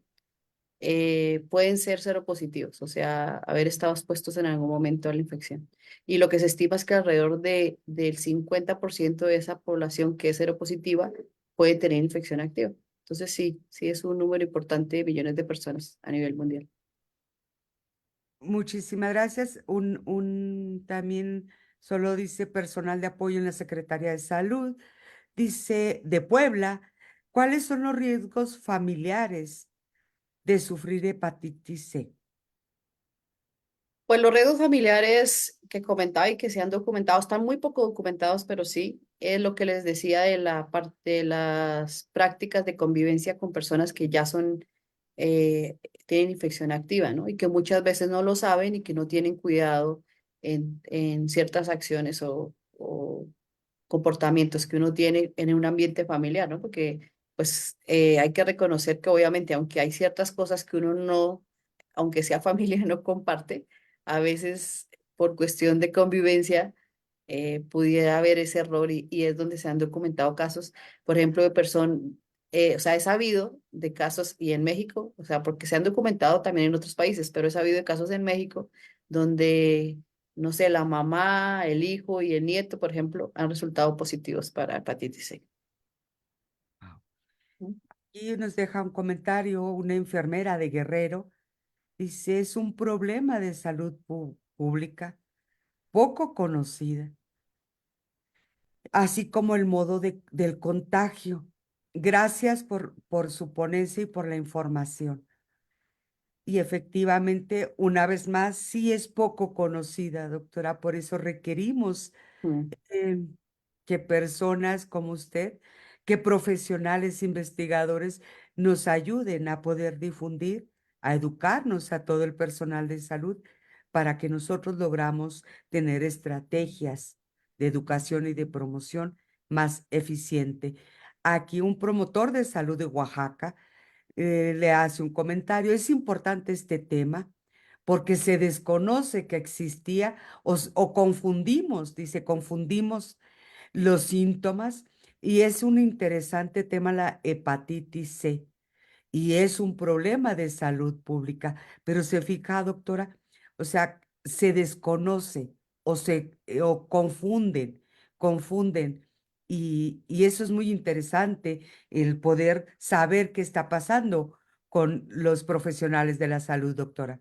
pueden ser seropositivos, o sea, haber estado expuestos en algún momento a la infección. Y lo que se estima es que alrededor del 50% de esa población que es seropositiva puede tener infección activa. Entonces sí, sí es un número importante de millones de personas a nivel mundial. Muchísimas gracias. También solo dice personal de apoyo en la Secretaría de Salud. Dice de Puebla, ¿cuáles son los riesgos familiares de sufrir hepatitis C? Pues los riesgos familiares que comentaba y que se han documentado, están muy poco documentados, pero sí, es lo que les decía de la parte de las prácticas de convivencia con personas que ya son, tienen infección activa, ¿no? Y que muchas veces no lo saben y que no tienen cuidado en ciertas acciones o comportamientos que uno tiene en un ambiente familiar, ¿no? Porque pues hay que reconocer que obviamente aunque hay ciertas cosas que uno no, aunque sea familia, no comparte, a veces por cuestión de convivencia pudiera haber ese error y es donde se han documentado casos, por ejemplo, de personas, o sea, he sabido de casos y en México, o sea, porque se han documentado también en otros países, pero he sabido de casos en México donde, no sé, la mamá, el hijo y el nieto, por ejemplo, han resultado positivos para hepatitis C. Wow. ¿No? Y nos deja un comentario, una enfermera de Guerrero, dice, es un problema de salud pública poco conocida, así como el modo del contagio. Gracias por su ponencia y por la información. Y efectivamente, una vez más, sí es poco conocida, doctora, por eso requerimos Mm, eh, que personas como usted, que profesionales investigadores nos ayuden a poder difundir, a educarnos a todo el personal de salud para que nosotros logramos tener estrategias de educación y de promoción más eficiente. Aquí un promotor de salud de Oaxaca le hace un comentario. Es importante este tema porque se desconoce que existía o confundimos, dice, confundimos los síntomas y es un interesante tema la hepatitis C y es un problema de salud pública. Pero se fija, doctora, o sea, se desconoce o confunden. Y eso es muy interesante, el poder saber qué está pasando con los profesionales de la salud, doctora.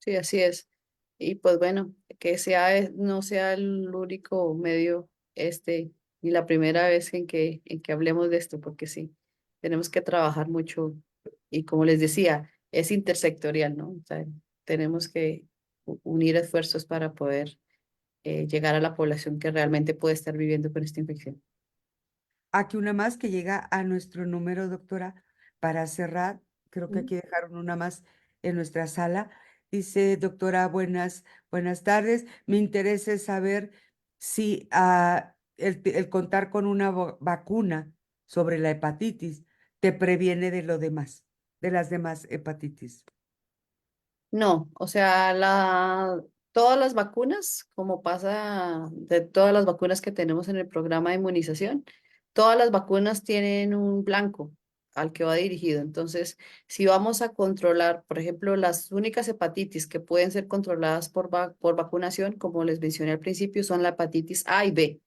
sí, así es. Y pues bueno, que sea, no sea el único medio ni la primera vez en que hablemos de esto, porque sí, tenemos que trabajar mucho y como les decía, es intersectorial, ¿no? O sea, tenemos que unir esfuerzos para poder llegar a la población que realmente puede estar viviendo con esta infección. Aquí una más que llega a nuestro número, doctora, para cerrar. Creo que ¿Mm? aquí dejaron una más en nuestra sala. Dice, doctora, buenas tardes. Me interesa saber si el contar con una vacuna sobre la hepatitis te previene de lo demás, de las demás hepatitis. No, o sea, todas las vacunas, como pasa de todas las vacunas que tenemos en el programa de inmunización, todas las vacunas tienen un blanco. al que va dirigido. Entonces, si vamos a controlar, por ejemplo, las únicas hepatitis que pueden ser controladas por vacunación, como les mencioné al principio, son la hepatitis A y B.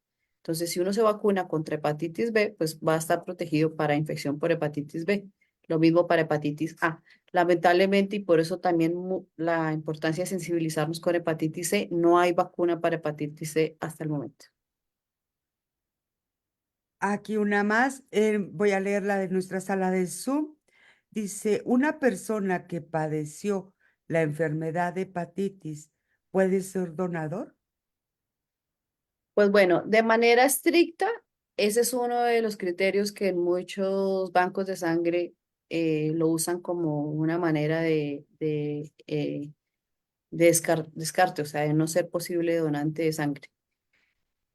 Entonces, si uno se vacuna contra hepatitis B, pues va a estar protegido para infección por hepatitis B. Lo mismo para hepatitis A. Lamentablemente, y por eso también la importancia de sensibilizarnos con hepatitis C, no hay vacuna para hepatitis C hasta el momento. Aquí una más, voy a leer la de nuestra sala de Zoom. Dice, una persona que padeció la enfermedad de hepatitis puede ser donador. Pues bueno, de manera estricta, ese es uno de los criterios que en muchos bancos de sangre lo usan como una manera de descarte, o sea, de no ser posible donante de sangre.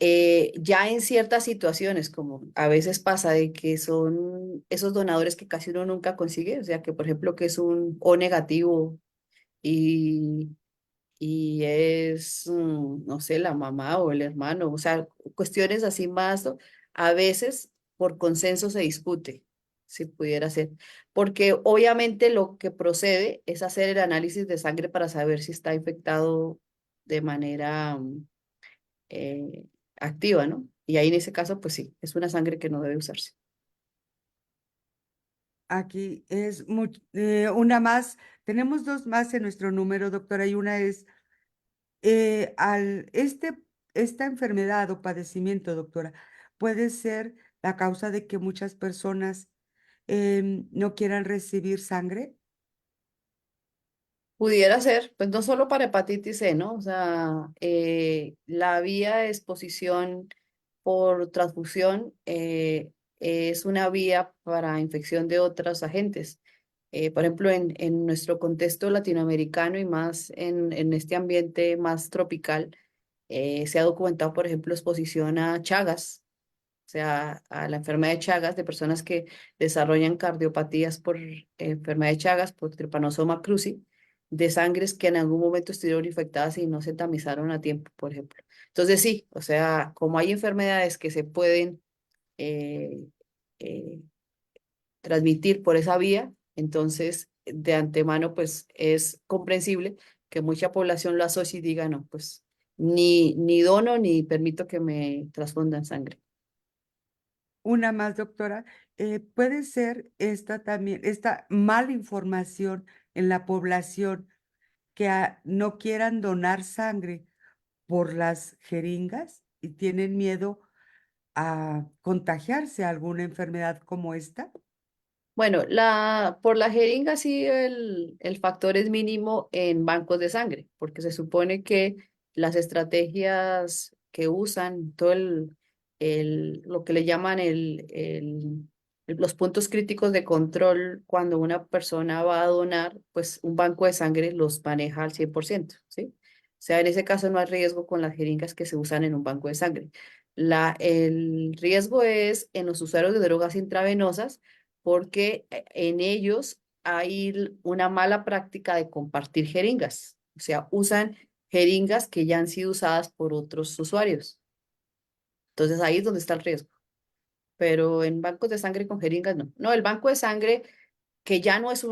Ya en ciertas situaciones, como a veces pasa de que son esos donadores que casi uno nunca consigue, o sea, que por ejemplo que es un O negativo y es, no sé, la mamá o el hermano, o sea, cuestiones así más, ¿no? A veces por consenso se discute si pudiera ser, porque obviamente lo que procede es hacer el análisis de sangre para saber si está infectado de manera eh, activa, ¿no? Y ahí en ese caso, pues sí, es una sangre que no debe usarse. Aquí es una más. Tenemos dos más en nuestro número, doctora, y una es esta enfermedad o padecimiento, doctora, puede ser la causa de que muchas personas no quieran recibir sangre. Pudiera ser, pues no solo para hepatitis C, ¿no? O sea, la vía de exposición por transfusión es una vía para infección de otros agentes. Por ejemplo, en nuestro contexto latinoamericano y más en este ambiente más tropical, se ha documentado, por ejemplo, exposición a Chagas, o sea, a la enfermedad de Chagas de personas que desarrollan cardiopatías por enfermedad de Chagas, por Trypanosoma cruzi, de sangres que en algún momento estuvieron infectadas y no se tamizaron a tiempo, por ejemplo. Entonces sí, o sea, como hay enfermedades que se pueden eh, eh, transmitir por esa vía, entonces de antemano pues es comprensible que mucha población lo asocie y diga, no, pues ni dono ni permito que me transfundan sangre. Una más, doctora, puede ser esta también, esta mala información en la población que no quieran donar sangre por las jeringas y tienen miedo a contagiarse a alguna enfermedad como esta. Bueno, por la jeringa sí el factor es mínimo en bancos de sangre, porque se supone que las estrategias que usan, lo que le llaman los puntos críticos de control cuando una persona va a donar, pues un banco de sangre los maneja al 100%, ¿sí? O sea, en ese caso no hay riesgo con las jeringas que se usan en un banco de sangre. El riesgo es en los usuarios de drogas intravenosas porque en ellos hay una mala práctica de compartir jeringas. O sea, usan jeringas que ya han sido usadas por otros usuarios. Entonces ahí es donde está el riesgo. Pero en bancos de sangre con jeringas no. No, el banco de sangre, que ya no es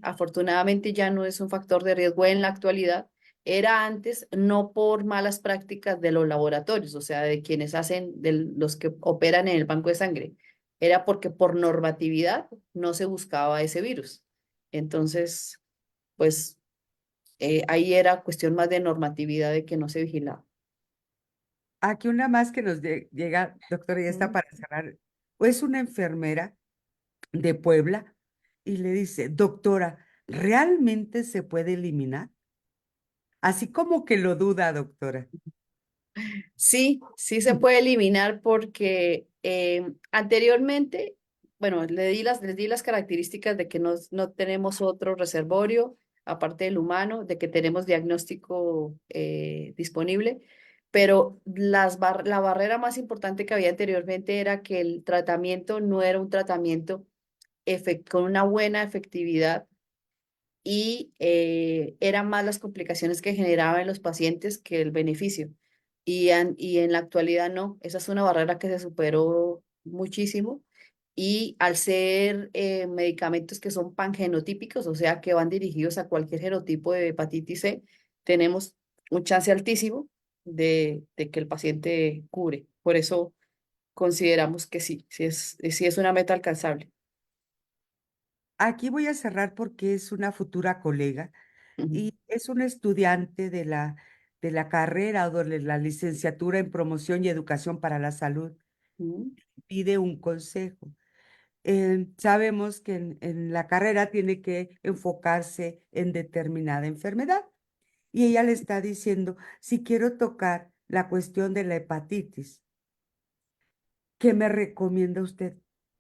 afortunadamente ya no es un factor de riesgo en la actualidad, era antes no por malas prácticas de los laboratorios, o sea, de quienes hacen, de los que operan en el banco de sangre, era porque por normatividad no se buscaba ese virus. Entonces, pues ahí era cuestión más de normatividad de que no se vigilaba. Aquí una más que nos llega, doctora, y está Mm. para cerrar. Es una enfermera de Puebla y le dice, doctora, ¿realmente se puede eliminar? Así como que lo duda, doctora. Sí, sí se puede eliminar porque anteriormente, bueno, les di las características de que no tenemos otro reservorio aparte del humano, de que tenemos diagnóstico disponible, pero la barrera más importante que había anteriormente era que el tratamiento no era un tratamiento con una buena efectividad y eran más las complicaciones que generaba en los pacientes que el beneficio. Y en la actualidad no, esa es una barrera que se superó muchísimo y al ser medicamentos que son pangenotípicos, o sea, que van dirigidos a cualquier genotipo de hepatitis C, tenemos un chance altísimo de que el paciente cure. Por eso consideramos que sí, sí es una meta alcanzable. Aquí voy a cerrar porque es una futura colega Ujú, y es una estudiante de la carrera o de la licenciatura en promoción y educación para la salud. ujú. Pide un consejo. Sabemos que en la carrera tiene que enfocarse en determinada enfermedad y ella le está diciendo, si quiero tocar la cuestión de la hepatitis, ¿qué me recomienda usted?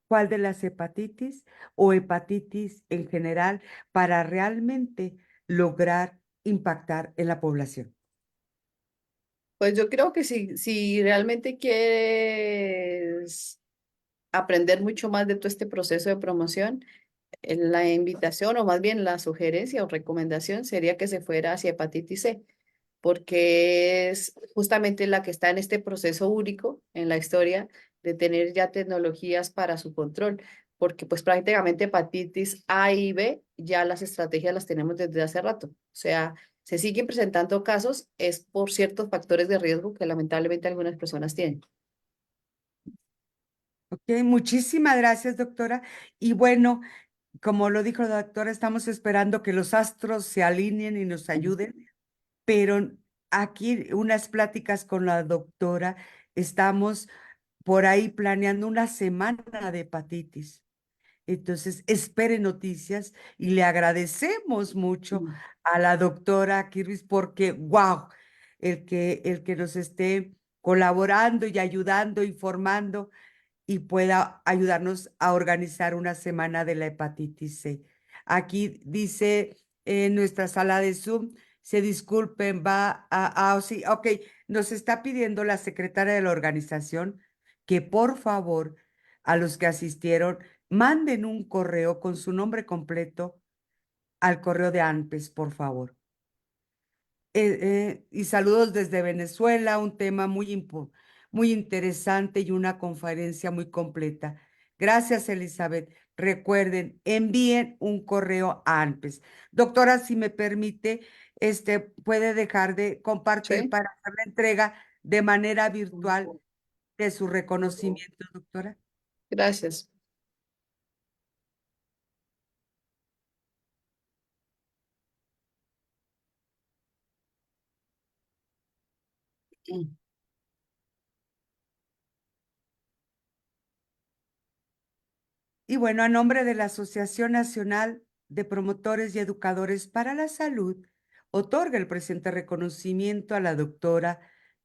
¿Cuál de las hepatitis o hepatitis en general para realmente lograr impactar en la población? Pues yo creo que si realmente quieres aprender mucho más de todo este proceso de promoción, la invitación o más bien la sugerencia o recomendación sería que se fuera hacia hepatitis C, porque es justamente la que está en este proceso único en la historia de tener ya tecnologías para su control, porque pues prácticamente hepatitis A y B ya las estrategias las tenemos desde hace rato. O sea, se siguen presentando casos, es por ciertos factores de riesgo que lamentablemente algunas personas tienen. Ok, muchísimas gracias, doctora. Y bueno, como lo dijo la doctora, estamos esperando que los astros se alineen y nos ayuden, pero aquí unas pláticas con la doctora, estamos por ahí planeando una semana de hepatitis. Entonces, espere noticias y le agradecemos mucho Mm. a la doctora Kirvis porque, wow, el que nos esté colaborando y ayudando, informando y pueda ayudarnos a organizar una semana de la hepatitis C. Aquí dice en nuestra sala de Zoom, se disculpen, sí, ok, nos está pidiendo la secretaria de la organización que por favor a los que asistieron manden un correo con su nombre completo al correo de ANPES, por favor. Y saludos desde Venezuela, un tema muy interesante y una conferencia muy completa. Gracias, Elizabeth. Recuerden, envíen un correo a ANPES. Doctora, si me permite, puede dejar de compartir Sí, para hacer la entrega de manera virtual de su reconocimiento, doctora. gracias. Mm. Y bueno, a nombre de la Asociación Nacional de Promotores y Educadores para la Salud, otorga el presente reconocimiento a la doctora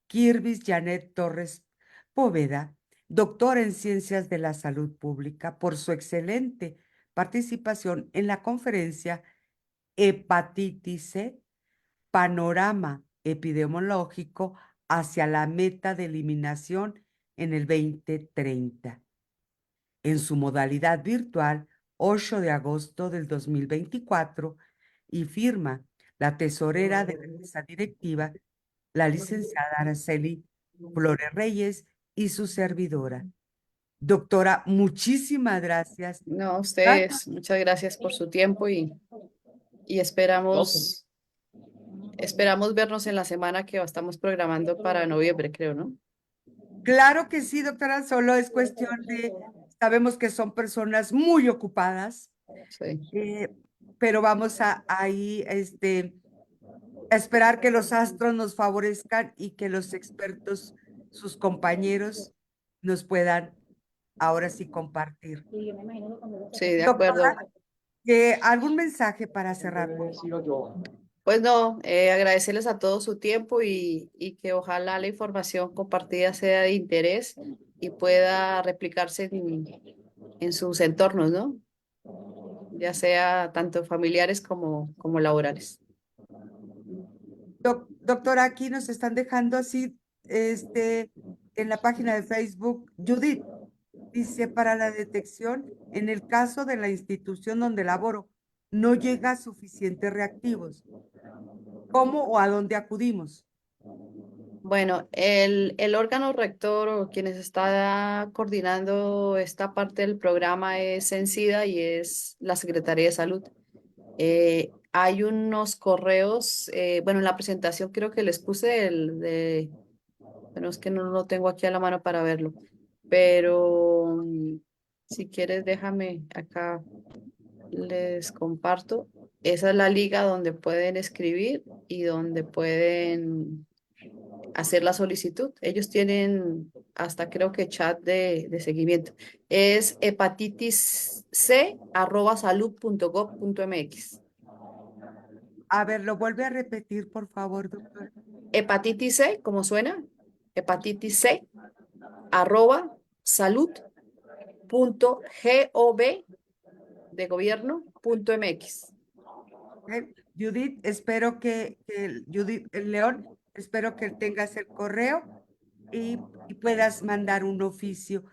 Kirvis Janet Torres Poveda, doctora en Ciencias de la Salud Pública, por su excelente participación en la conferencia Hepatitis C, Panorama Epidemiológico hacia la meta de eliminación en el 2030 en su modalidad virtual 8 de agosto del 2024 y firma la tesorera de la mesa directiva, la licenciada Araceli Flores Reyes y su servidora. Doctora, muchísimas gracias. No, a Gracias. ustedes, muchas gracias por su tiempo y esperamos vernos en la semana que estamos programando para noviembre, creo, ¿no? Claro que sí, doctora, solo es cuestión sabemos que son personas muy ocupadas, Sí. eh, pero vamos a ahí, a esperar que los astros nos favorezcan y que los expertos, sus compañeros, nos puedan ahora sí compartir. Sí, de Doctora, acuerdo. ¿algún mensaje para cerrar, por favor? Pues no, agradecerles a todos su tiempo y que ojalá la información compartida sea de interés y pueda replicarse en sus entornos, ¿no? Ya sea tanto familiares como laborales. Doctora, aquí nos están dejando así, en la página de Facebook, Judith dice, para la detección, en el caso de la institución donde laboro, no llega suficientes reactivos. ¿Cómo o a dónde acudimos? Bueno, el órgano rector o quienes está coordinando esta parte del programa es Censida y es la Secretaría de Salud. Hay unos correos, bueno, en la presentación creo que les puse bueno, es que no lo tengo aquí a la mano para verlo, pero si quieres déjame acá, les comparto. Esa es la liga donde pueden escribir y donde pueden hacer la solicitud. Ellos tienen hasta creo que chat de seguimiento. Es hepatitisc@salud.gov.mx. A ver, lo vuelve a repetir, por favor, doctora. Hepatitis C, como suena, hepatitis C, arroba salud.gov de gobierno punto mx. Judith, espero Judith León, espero que tengas el correo y puedas mandar un oficio.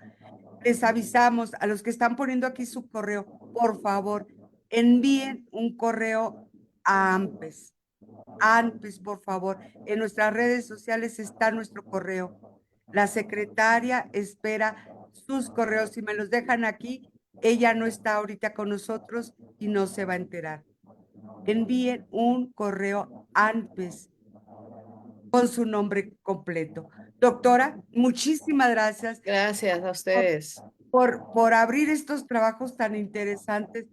Les avisamos a los que están poniendo aquí su correo, por favor, envíen un correo a AMPES. AMPES, por favor. En nuestras redes sociales está nuestro correo. La secretaria espera sus correos. Si me los dejan aquí, ella no está ahorita con nosotros y no se va a enterar. Envíen un correo AMPES con su nombre completo. Doctora, muchísimas gracias Gracias a por, ustedes. por abrir estos trabajos tan interesantes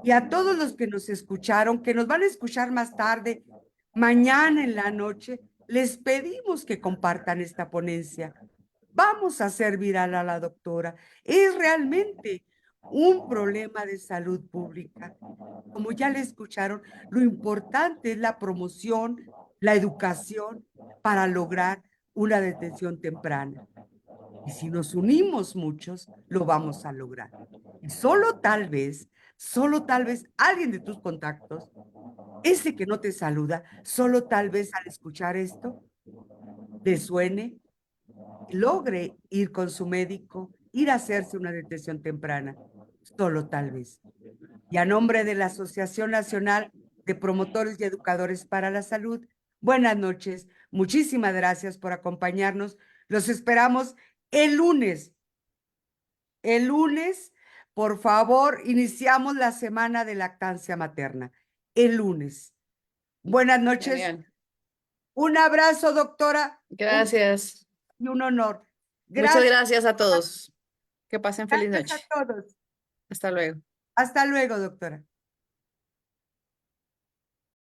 y a todos los que nos escucharon, que nos van a escuchar más tarde, mañana en la noche, les pedimos que compartan esta ponencia. Vamos a hacer viral a la doctora. Es realmente un problema de salud pública. Como ya le escucharon, lo importante es la promoción, la educación para lograr una detención temprana. Y si nos unimos muchos, lo vamos a lograr. Y solo tal vez alguien de tus contactos, ese que no te saluda, solo tal vez al escuchar esto, le suene, logre ir con su médico, ir a hacerse una detección temprana, solo tal vez. Y a nombre de la Asociación Nacional de Promotores y Educadores para la Salud, buenas noches. Muchísimas gracias por acompañarnos. Los esperamos el lunes. El lunes, por favor, iniciamos la semana de lactancia materna. El lunes. Buenas noches. Genial. Un abrazo, doctora. Gracias. Y un honor. Muchas Gracias. gracias a todos. Que pasen feliz Gracias a noche. todos. Hasta luego. Hasta luego, doctora.